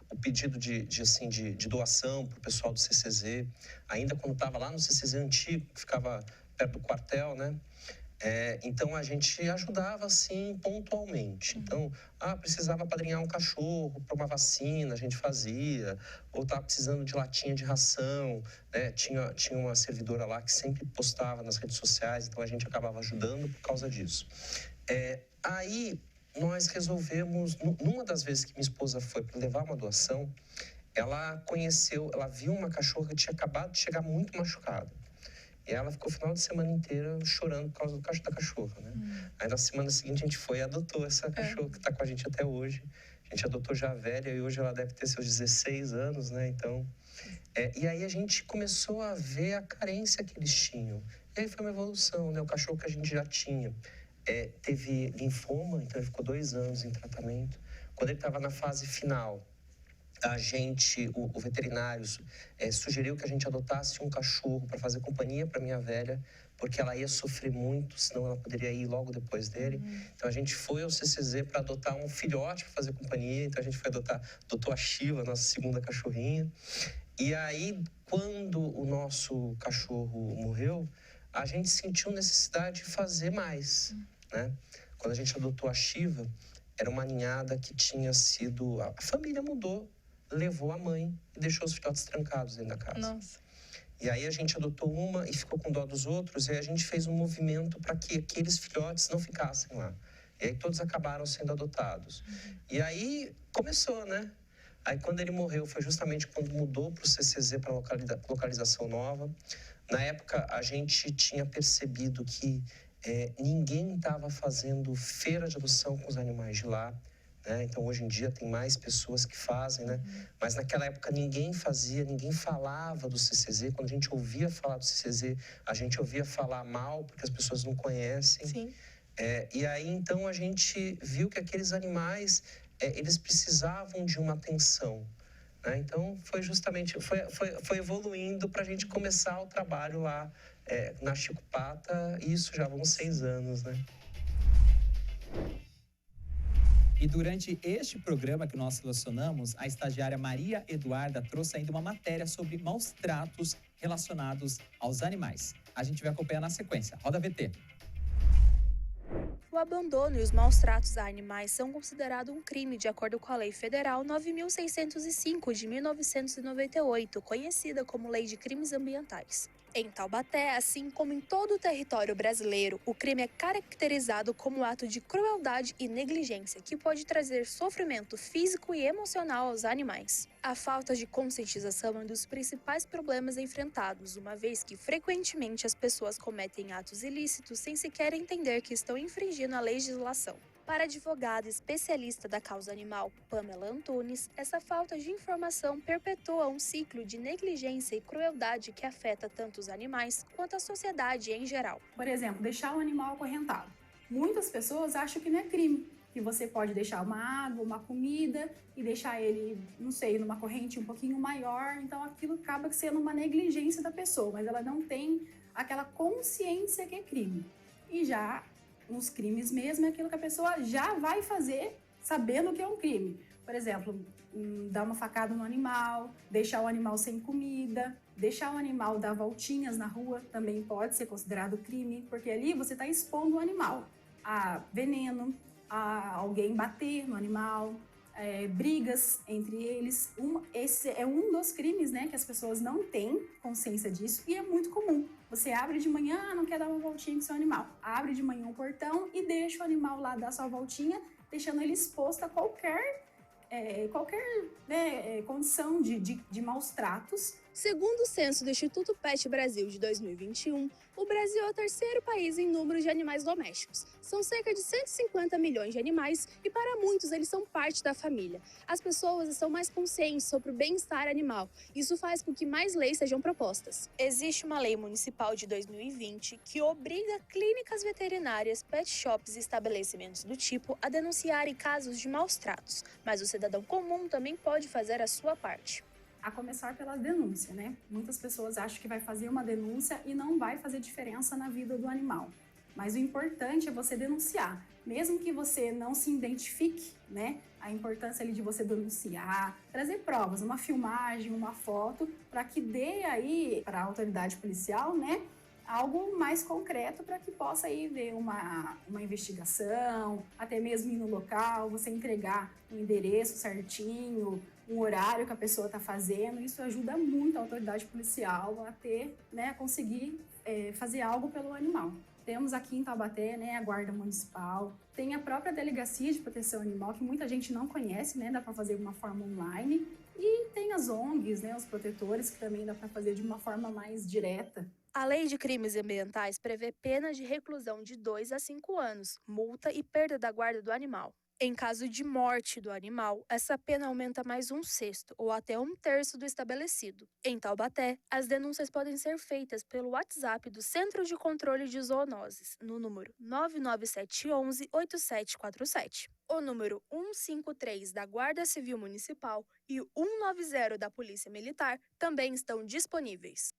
o pedido de doação para o pessoal do CCZ, ainda quando estava lá no CCZ antigo, que ficava perto do quartel, né? Então a gente ajudava assim pontualmente. Então, precisava apadrinhar um cachorro para uma vacina, a gente fazia, ou estava precisando de latinha de ração, né? Tinha uma servidora lá que sempre postava nas redes sociais, então a gente acabava ajudando por causa disso. Aí nós resolvemos, numa das vezes que minha esposa foi para levar uma doação, ela viu uma cachorra que tinha acabado de chegar muito machucada. E ela ficou o final de semana inteira chorando por causa da cachorra, né? Aí na semana seguinte a gente foi e adotou essa cachorra que está com a gente até hoje. A gente adotou já velha e hoje ela deve ter seus 16 anos, né? Então, e aí a gente começou a ver a carência que eles tinham. E aí foi uma evolução, né? O cachorro que a gente já tinha teve linfoma, então ele ficou 2 anos em tratamento. Quando ele estava na fase final, o veterinário sugeriu que a gente adotasse um cachorro para fazer companhia para minha velha, porque ela ia sofrer muito, senão ela poderia ir logo depois dele. Então a gente foi ao CCZ para adotar um filhote para fazer companhia, então a gente adotou a Shiva, nossa segunda cachorrinha. E aí, quando o nosso cachorro morreu, a gente sentiu necessidade de fazer mais, né? Quando a gente adotou a Shiva, era uma ninhada que tinha sido... A família mudou, levou a mãe e deixou os filhotes trancados dentro da casa. Nossa. E aí a gente adotou uma e ficou com dó dos outros, e aí a gente fez um movimento para que aqueles filhotes não ficassem lá. E aí todos acabaram sendo adotados. E aí começou, né? Aí quando ele morreu foi justamente quando mudou para o CCZ, para localização nova. Na época a gente tinha percebido que ninguém estava fazendo feira de adoção com os animais de lá, né? Então hoje em dia tem mais pessoas que fazem, né? Mas naquela época ninguém fazia, ninguém falava do CCZ. Quando a gente ouvia falar do CCZ, a gente ouvia falar mal porque as pessoas não conhecem. Sim. E aí, então, a gente viu que aqueles animais, eles precisavam de uma atenção, né? Então, foi justamente, foi evoluindo para a gente começar o trabalho lá na Chico Pata, e isso já vão 6 anos, né? E durante este programa que nós selecionamos, a estagiária Maria Eduarda trouxe ainda uma matéria sobre maus tratos relacionados aos animais. A gente vai acompanhar na sequência. Roda VT. O abandono e os maus tratos a animais são considerados um crime de acordo com a Lei Federal 9.605 de 1998, conhecida como Lei de Crimes Ambientais. Em Taubaté, assim como em todo o território brasileiro, o crime é caracterizado como um ato de crueldade e negligência que pode trazer sofrimento físico e emocional aos animais. A falta de conscientização é um dos principais problemas enfrentados, uma vez que frequentemente as pessoas cometem atos ilícitos sem sequer entender que estão infringindo a legislação. Para a advogada especialista da causa animal, Pamela Antunes, essa falta de informação perpetua um ciclo de negligência e crueldade que afeta tanto os animais quanto a sociedade em geral. Por exemplo, deixar o animal acorrentado. Muitas pessoas acham que não é crime, que você pode deixar uma água, uma comida e deixar ele, não sei, numa corrente um pouquinho maior, então aquilo acaba sendo uma negligência da pessoa, mas ela não tem aquela consciência que é crime. E já uns crimes mesmo é aquilo que a pessoa já vai fazer sabendo que é um crime. Por exemplo, dar uma facada no animal, deixar o animal sem comida, deixar o animal dar voltinhas na rua também pode ser considerado crime, porque ali você está expondo o animal a veneno, a alguém bater no animal, brigas entre eles. Esse é um dos crimes, né, que as pessoas não têm consciência disso e é muito comum. Você abre de manhã, não quer dar uma voltinha com seu animal. Abre de manhã um portão e deixa o animal lá dar sua voltinha, deixando ele exposto a qualquer condição de maus tratos. Segundo o censo do Instituto Pet Brasil de 2021, o Brasil é o 3º país em número de animais domésticos. São cerca de 150 milhões de animais e para muitos eles são parte da família. As pessoas estão mais conscientes sobre o bem-estar animal. Isso faz com que mais leis sejam propostas. Existe uma lei municipal de 2020 que obriga clínicas veterinárias, pet shops e estabelecimentos do tipo a denunciarem casos de maus tratos. Mas o cidadão comum também pode fazer a sua parte. A começar pela denúncia, né? Muitas pessoas acham que vai fazer uma denúncia e não vai fazer diferença na vida do animal. Mas o importante é você denunciar. Mesmo que você não se identifique, né? A importância ali de você denunciar, trazer provas, uma filmagem, uma foto, para que dê aí para a autoridade policial, né? Algo mais concreto para que possa aí ver uma investigação, até mesmo ir no local, você entregar um endereço certinho, um horário que a pessoa está fazendo. Isso ajuda muito a autoridade policial a ter, né, a conseguir fazer algo pelo animal. Temos aqui em Taubaté, né, a Guarda Municipal, tem a própria Delegacia de Proteção Animal, que muita gente não conhece, né, dá para fazer de uma forma online. E tem as ONGs, né, os protetores, que também dá para fazer de uma forma mais direta. A Lei de Crimes Ambientais prevê pena de reclusão de 2 a 5 anos, multa e perda da guarda do animal. Em caso de morte do animal, essa pena aumenta mais 1/6 ou até 1/3 do estabelecido. Em Taubaté, as denúncias podem ser feitas pelo WhatsApp do Centro de Controle de Zoonoses, no número 99711 8747. O número 153 da Guarda Civil Municipal e o 190 da Polícia Militar também estão disponíveis.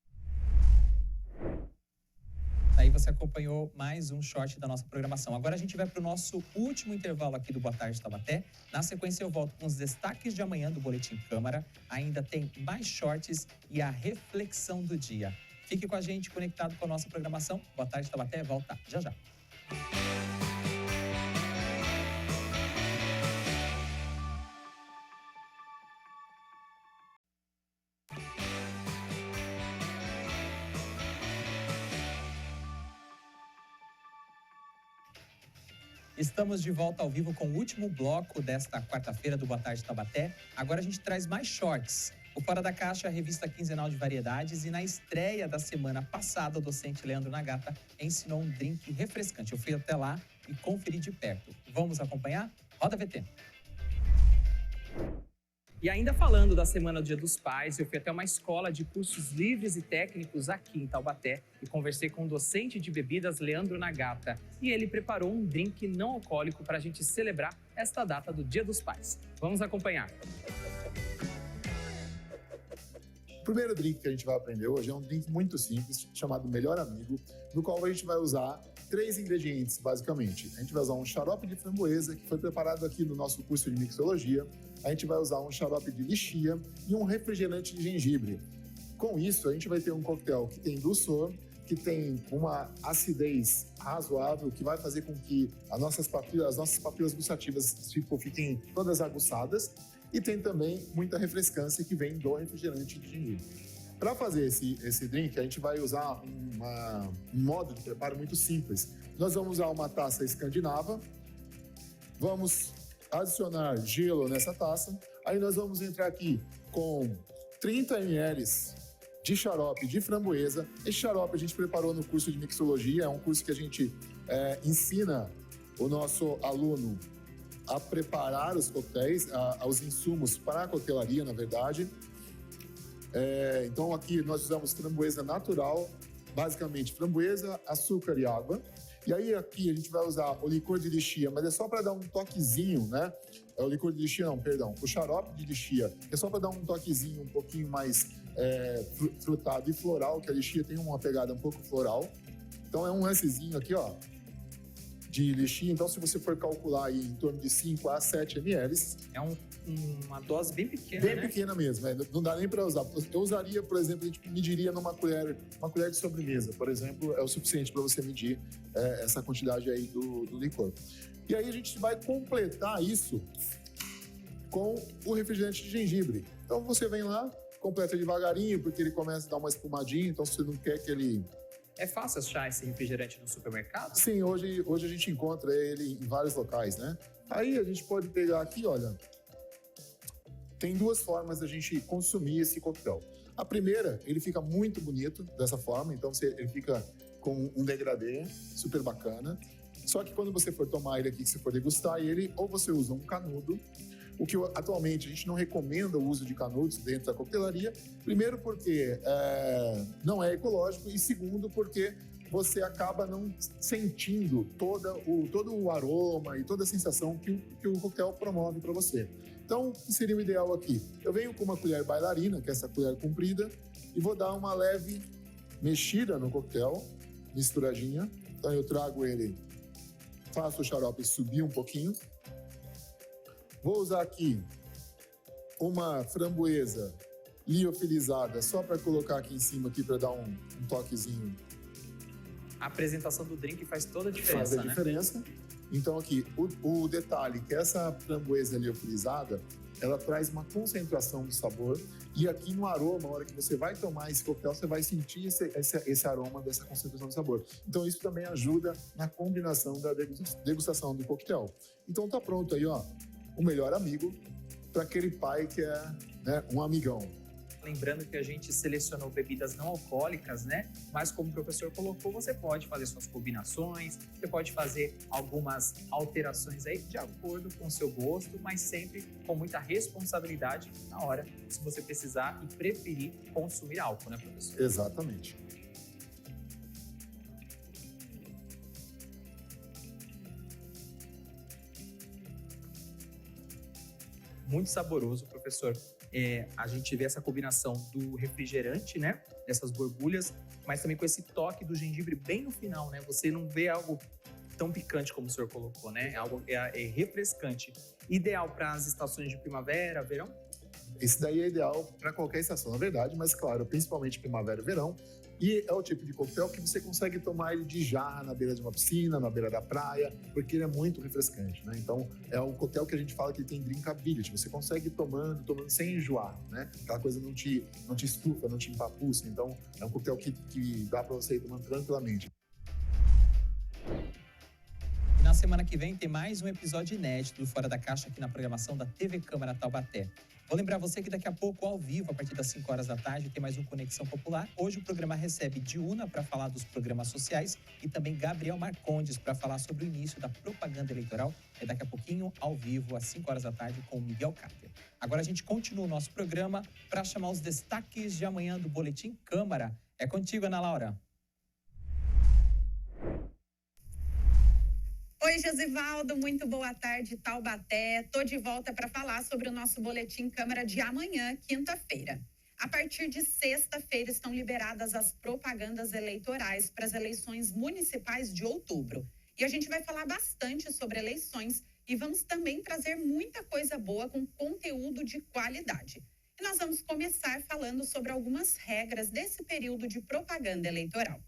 Aí você acompanhou mais um short da nossa programação. Agora a gente vai para o nosso último intervalo aqui do Boa Tarde Taubaté. Na sequência eu volto com os destaques de amanhã do Boletim Câmara. Ainda tem mais shorts e a reflexão do dia. Fique com a gente conectado com a nossa programação. Boa Tarde Taubaté volta já já. Estamos de volta ao vivo com o último bloco desta quarta-feira do Boa Tarde Taubaté. Agora a gente traz mais shorts. O Fora da Caixa é a revista quinzenal de variedades e na estreia da semana passada o docente Leandro Nagata ensinou um drink refrescante. Eu fui até lá e conferi de perto. Vamos acompanhar? Roda VT. E ainda falando da Semana do Dia dos Pais, eu fui até uma escola de cursos livres e técnicos aqui em Taubaté e conversei com o docente de bebidas, Leandro Nagata. E ele preparou um drink não alcoólico para a gente celebrar esta data do Dia dos Pais. Vamos acompanhar. O primeiro drink que a gente vai aprender hoje é um drink muito simples, chamado Melhor Amigo, no qual a gente vai usar 3 ingredientes, basicamente. A gente vai usar um xarope de framboesa, que foi preparado aqui no nosso curso de mixologia. A gente vai usar um xarope de lichia e um refrigerante de gengibre. Com isso, a gente vai ter um coquetel que tem dulçor, que tem uma acidez razoável, que vai fazer com que as nossas papilas gustativas fiquem todas aguçadas, e tem também muita refrescância que vem do refrigerante de gengibre. Para fazer esse drink, a gente vai usar um modo de preparo muito simples. Nós vamos usar uma taça escandinava, vamos adicionar gelo nessa taça, aí nós vamos entrar aqui com 30 ml de xarope de framboesa. Esse xarope a gente preparou no curso de mixologia, é um curso que a gente ensina o nosso aluno a preparar os coquetéis, os insumos para a coquetelaria, na verdade. Então aqui nós usamos framboesa natural, basicamente framboesa, açúcar e água. E aí aqui a gente vai usar o licor de lichia, mas é só para dar um toquezinho, né? O licor de lichia não, perdão, o xarope de lichia é só para dar um toquezinho um pouquinho mais frutado e floral, que a lichia tem uma pegada um pouco floral. Então é um lancezinho aqui, ó, de lichia. Então se você for calcular aí em torno de 5 a 7 ml... É uma dose bem pequena, bem pequena mesmo, não dá nem para usar. Eu usaria, por exemplo, a gente mediria numa colher, uma colher de sobremesa, por exemplo, é o suficiente para você medir essa quantidade aí do licor. E aí a gente vai completar isso com o refrigerante de gengibre. Então você vem lá, completa devagarinho, porque ele começa a dar uma espumadinha, então você não quer que ele... É fácil achar esse refrigerante no supermercado? Sim, hoje a gente encontra ele em vários locais, né? Aí a gente pode pegar aqui, olha... Tem 2 formas da gente consumir esse coquetel. A primeira, ele fica muito bonito dessa forma, então ele fica com um degradê super bacana. Só que quando você for tomar ele aqui, que você for degustar ele, ou você usa um canudo, o que atualmente a gente não recomenda o uso de canudos dentro da coquetelaria. Primeiro porque não é ecológico, e segundo porque você acaba não sentindo todo o aroma e toda a sensação que o coquetel promove para você. Então, o que seria o ideal aqui? Eu venho com uma colher bailarina, que é essa colher comprida, e vou dar uma leve mexida no coquetel, misturadinha. Então eu trago ele, faço o xarope subir um pouquinho. Vou usar aqui uma framboesa liofilizada, só para colocar aqui em cima aqui para dar um toquezinho. A apresentação do drink faz toda a diferença, Faz a diferença. Então aqui, o detalhe que essa framboesa liofilizada, ela traz uma concentração de sabor, e aqui no aroma, na hora que você vai tomar esse coquetel, você vai sentir esse aroma dessa concentração de sabor. Então isso também ajuda na combinação da degustação do coquetel. Então tá pronto aí, ó, o melhor amigo para aquele pai que é, né, um amigão. Lembrando que a gente selecionou bebidas não alcoólicas, né? Mas como o professor colocou, você pode fazer suas combinações, você pode fazer algumas alterações aí de acordo com o seu gosto, mas sempre com muita responsabilidade na hora, se você precisar e preferir consumir álcool, né, professor? Exatamente. Muito saboroso, professor. A gente vê essa combinação do refrigerante, né? Dessas borbulhas, mas também com esse toque do gengibre bem no final, né? Você não vê algo tão picante como o senhor colocou, né? É refrescante. Ideal para as estações de primavera, verão? Esse daí é ideal para qualquer estação, na verdade, mas claro, principalmente primavera e verão. E é o tipo de coquetel que você consegue tomar ele de jarra na beira de uma piscina, na beira da praia, porque ele é muito refrescante, né? Então, é um coquetel que a gente fala que ele tem drinkability. Você consegue ir tomando sem enjoar, né? Aquela coisa não te estufa, não te empapuça. Então, é um coquetel que dá para você ir tomando tranquilamente. Na semana que vem tem mais um episódio inédito do Fora da Caixa aqui na programação da TV Câmara Taubaté. Vou lembrar você que daqui a pouco, ao vivo, a partir das 5 horas da tarde, tem mais um Conexão Popular. Hoje o programa recebe Diuna para falar dos programas sociais e também Gabriel Marcondes para falar sobre o início da propaganda eleitoral. É daqui a pouquinho, ao vivo, às 5 horas da tarde, com o Miguel Cáter. Agora a gente continua o nosso programa para chamar os destaques de amanhã do Boletim Câmara. É contigo, Ana Laura. Oi, Josivaldo, muito boa tarde, Taubaté. Tô de volta para falar sobre o nosso Boletim Câmara de amanhã, quinta-feira. A partir de sexta-feira estão liberadas as propagandas eleitorais para as eleições municipais de outubro. E a gente vai falar bastante sobre eleições e vamos também trazer muita coisa boa com conteúdo de qualidade. E nós vamos começar falando sobre algumas regras desse período de propaganda eleitoral.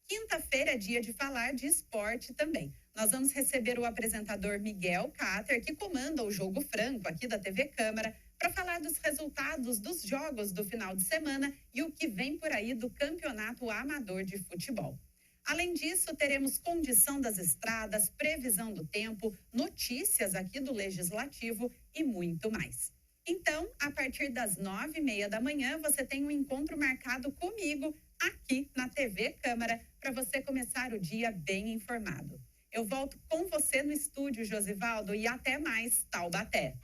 Quinta-feira é dia de falar de esporte também. Nós vamos receber o apresentador Miguel Cáter, que comanda o Jogo Franco aqui da TV Câmara, para falar dos resultados dos jogos do final de semana e o que vem por aí do Campeonato Amador de Futebol. Além disso, teremos condição das estradas, previsão do tempo, notícias aqui do Legislativo e muito mais. Então, a partir das 9h30 da manhã, você tem um encontro marcado comigo aqui na TV Câmara para você começar o dia bem informado. Eu volto com você no estúdio, Josivaldo, e até mais, Taubaté.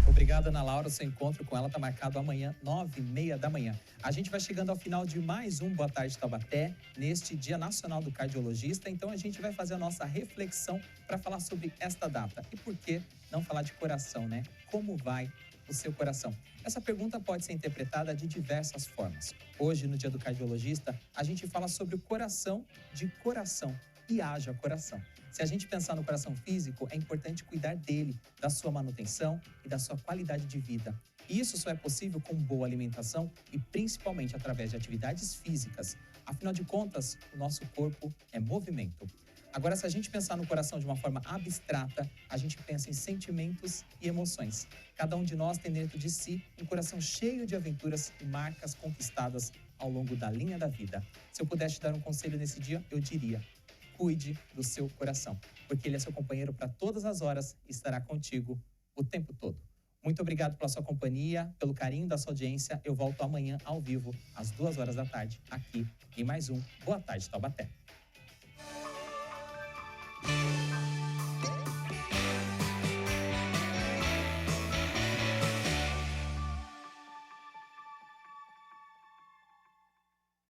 Obrigado, Ana Laura. O seu encontro com ela está marcado amanhã, 9h30 da manhã. A gente vai chegando ao final de mais um Boa Tarde Taubaté, neste Dia Nacional do Cardiologista. Então, a gente vai fazer a nossa reflexão para falar sobre esta data. E por que não falar de coração, né? Como vai o seu coração? Essa pergunta pode ser interpretada de diversas formas. Hoje, no Dia do Cardiologista, a gente fala sobre o coração de coração e haja coração. Se a gente pensar no coração físico, é importante cuidar dele, da sua manutenção e da sua qualidade de vida. E isso só é possível com boa alimentação e principalmente através de atividades físicas. Afinal de contas, o nosso corpo é movimento. Agora, se a gente pensar no coração de uma forma abstrata, a gente pensa em sentimentos e emoções. Cada um de nós tem dentro de si um coração cheio de aventuras e marcas conquistadas ao longo da linha da vida. Se eu pudesse te dar um conselho nesse dia, eu diria: cuide do seu coração, porque ele é seu companheiro para todas as horas e estará contigo o tempo todo. Muito obrigado pela sua companhia, pelo carinho da sua audiência. Eu volto amanhã ao vivo, às 2 horas da tarde, aqui em mais um Boa Tarde Taubaté.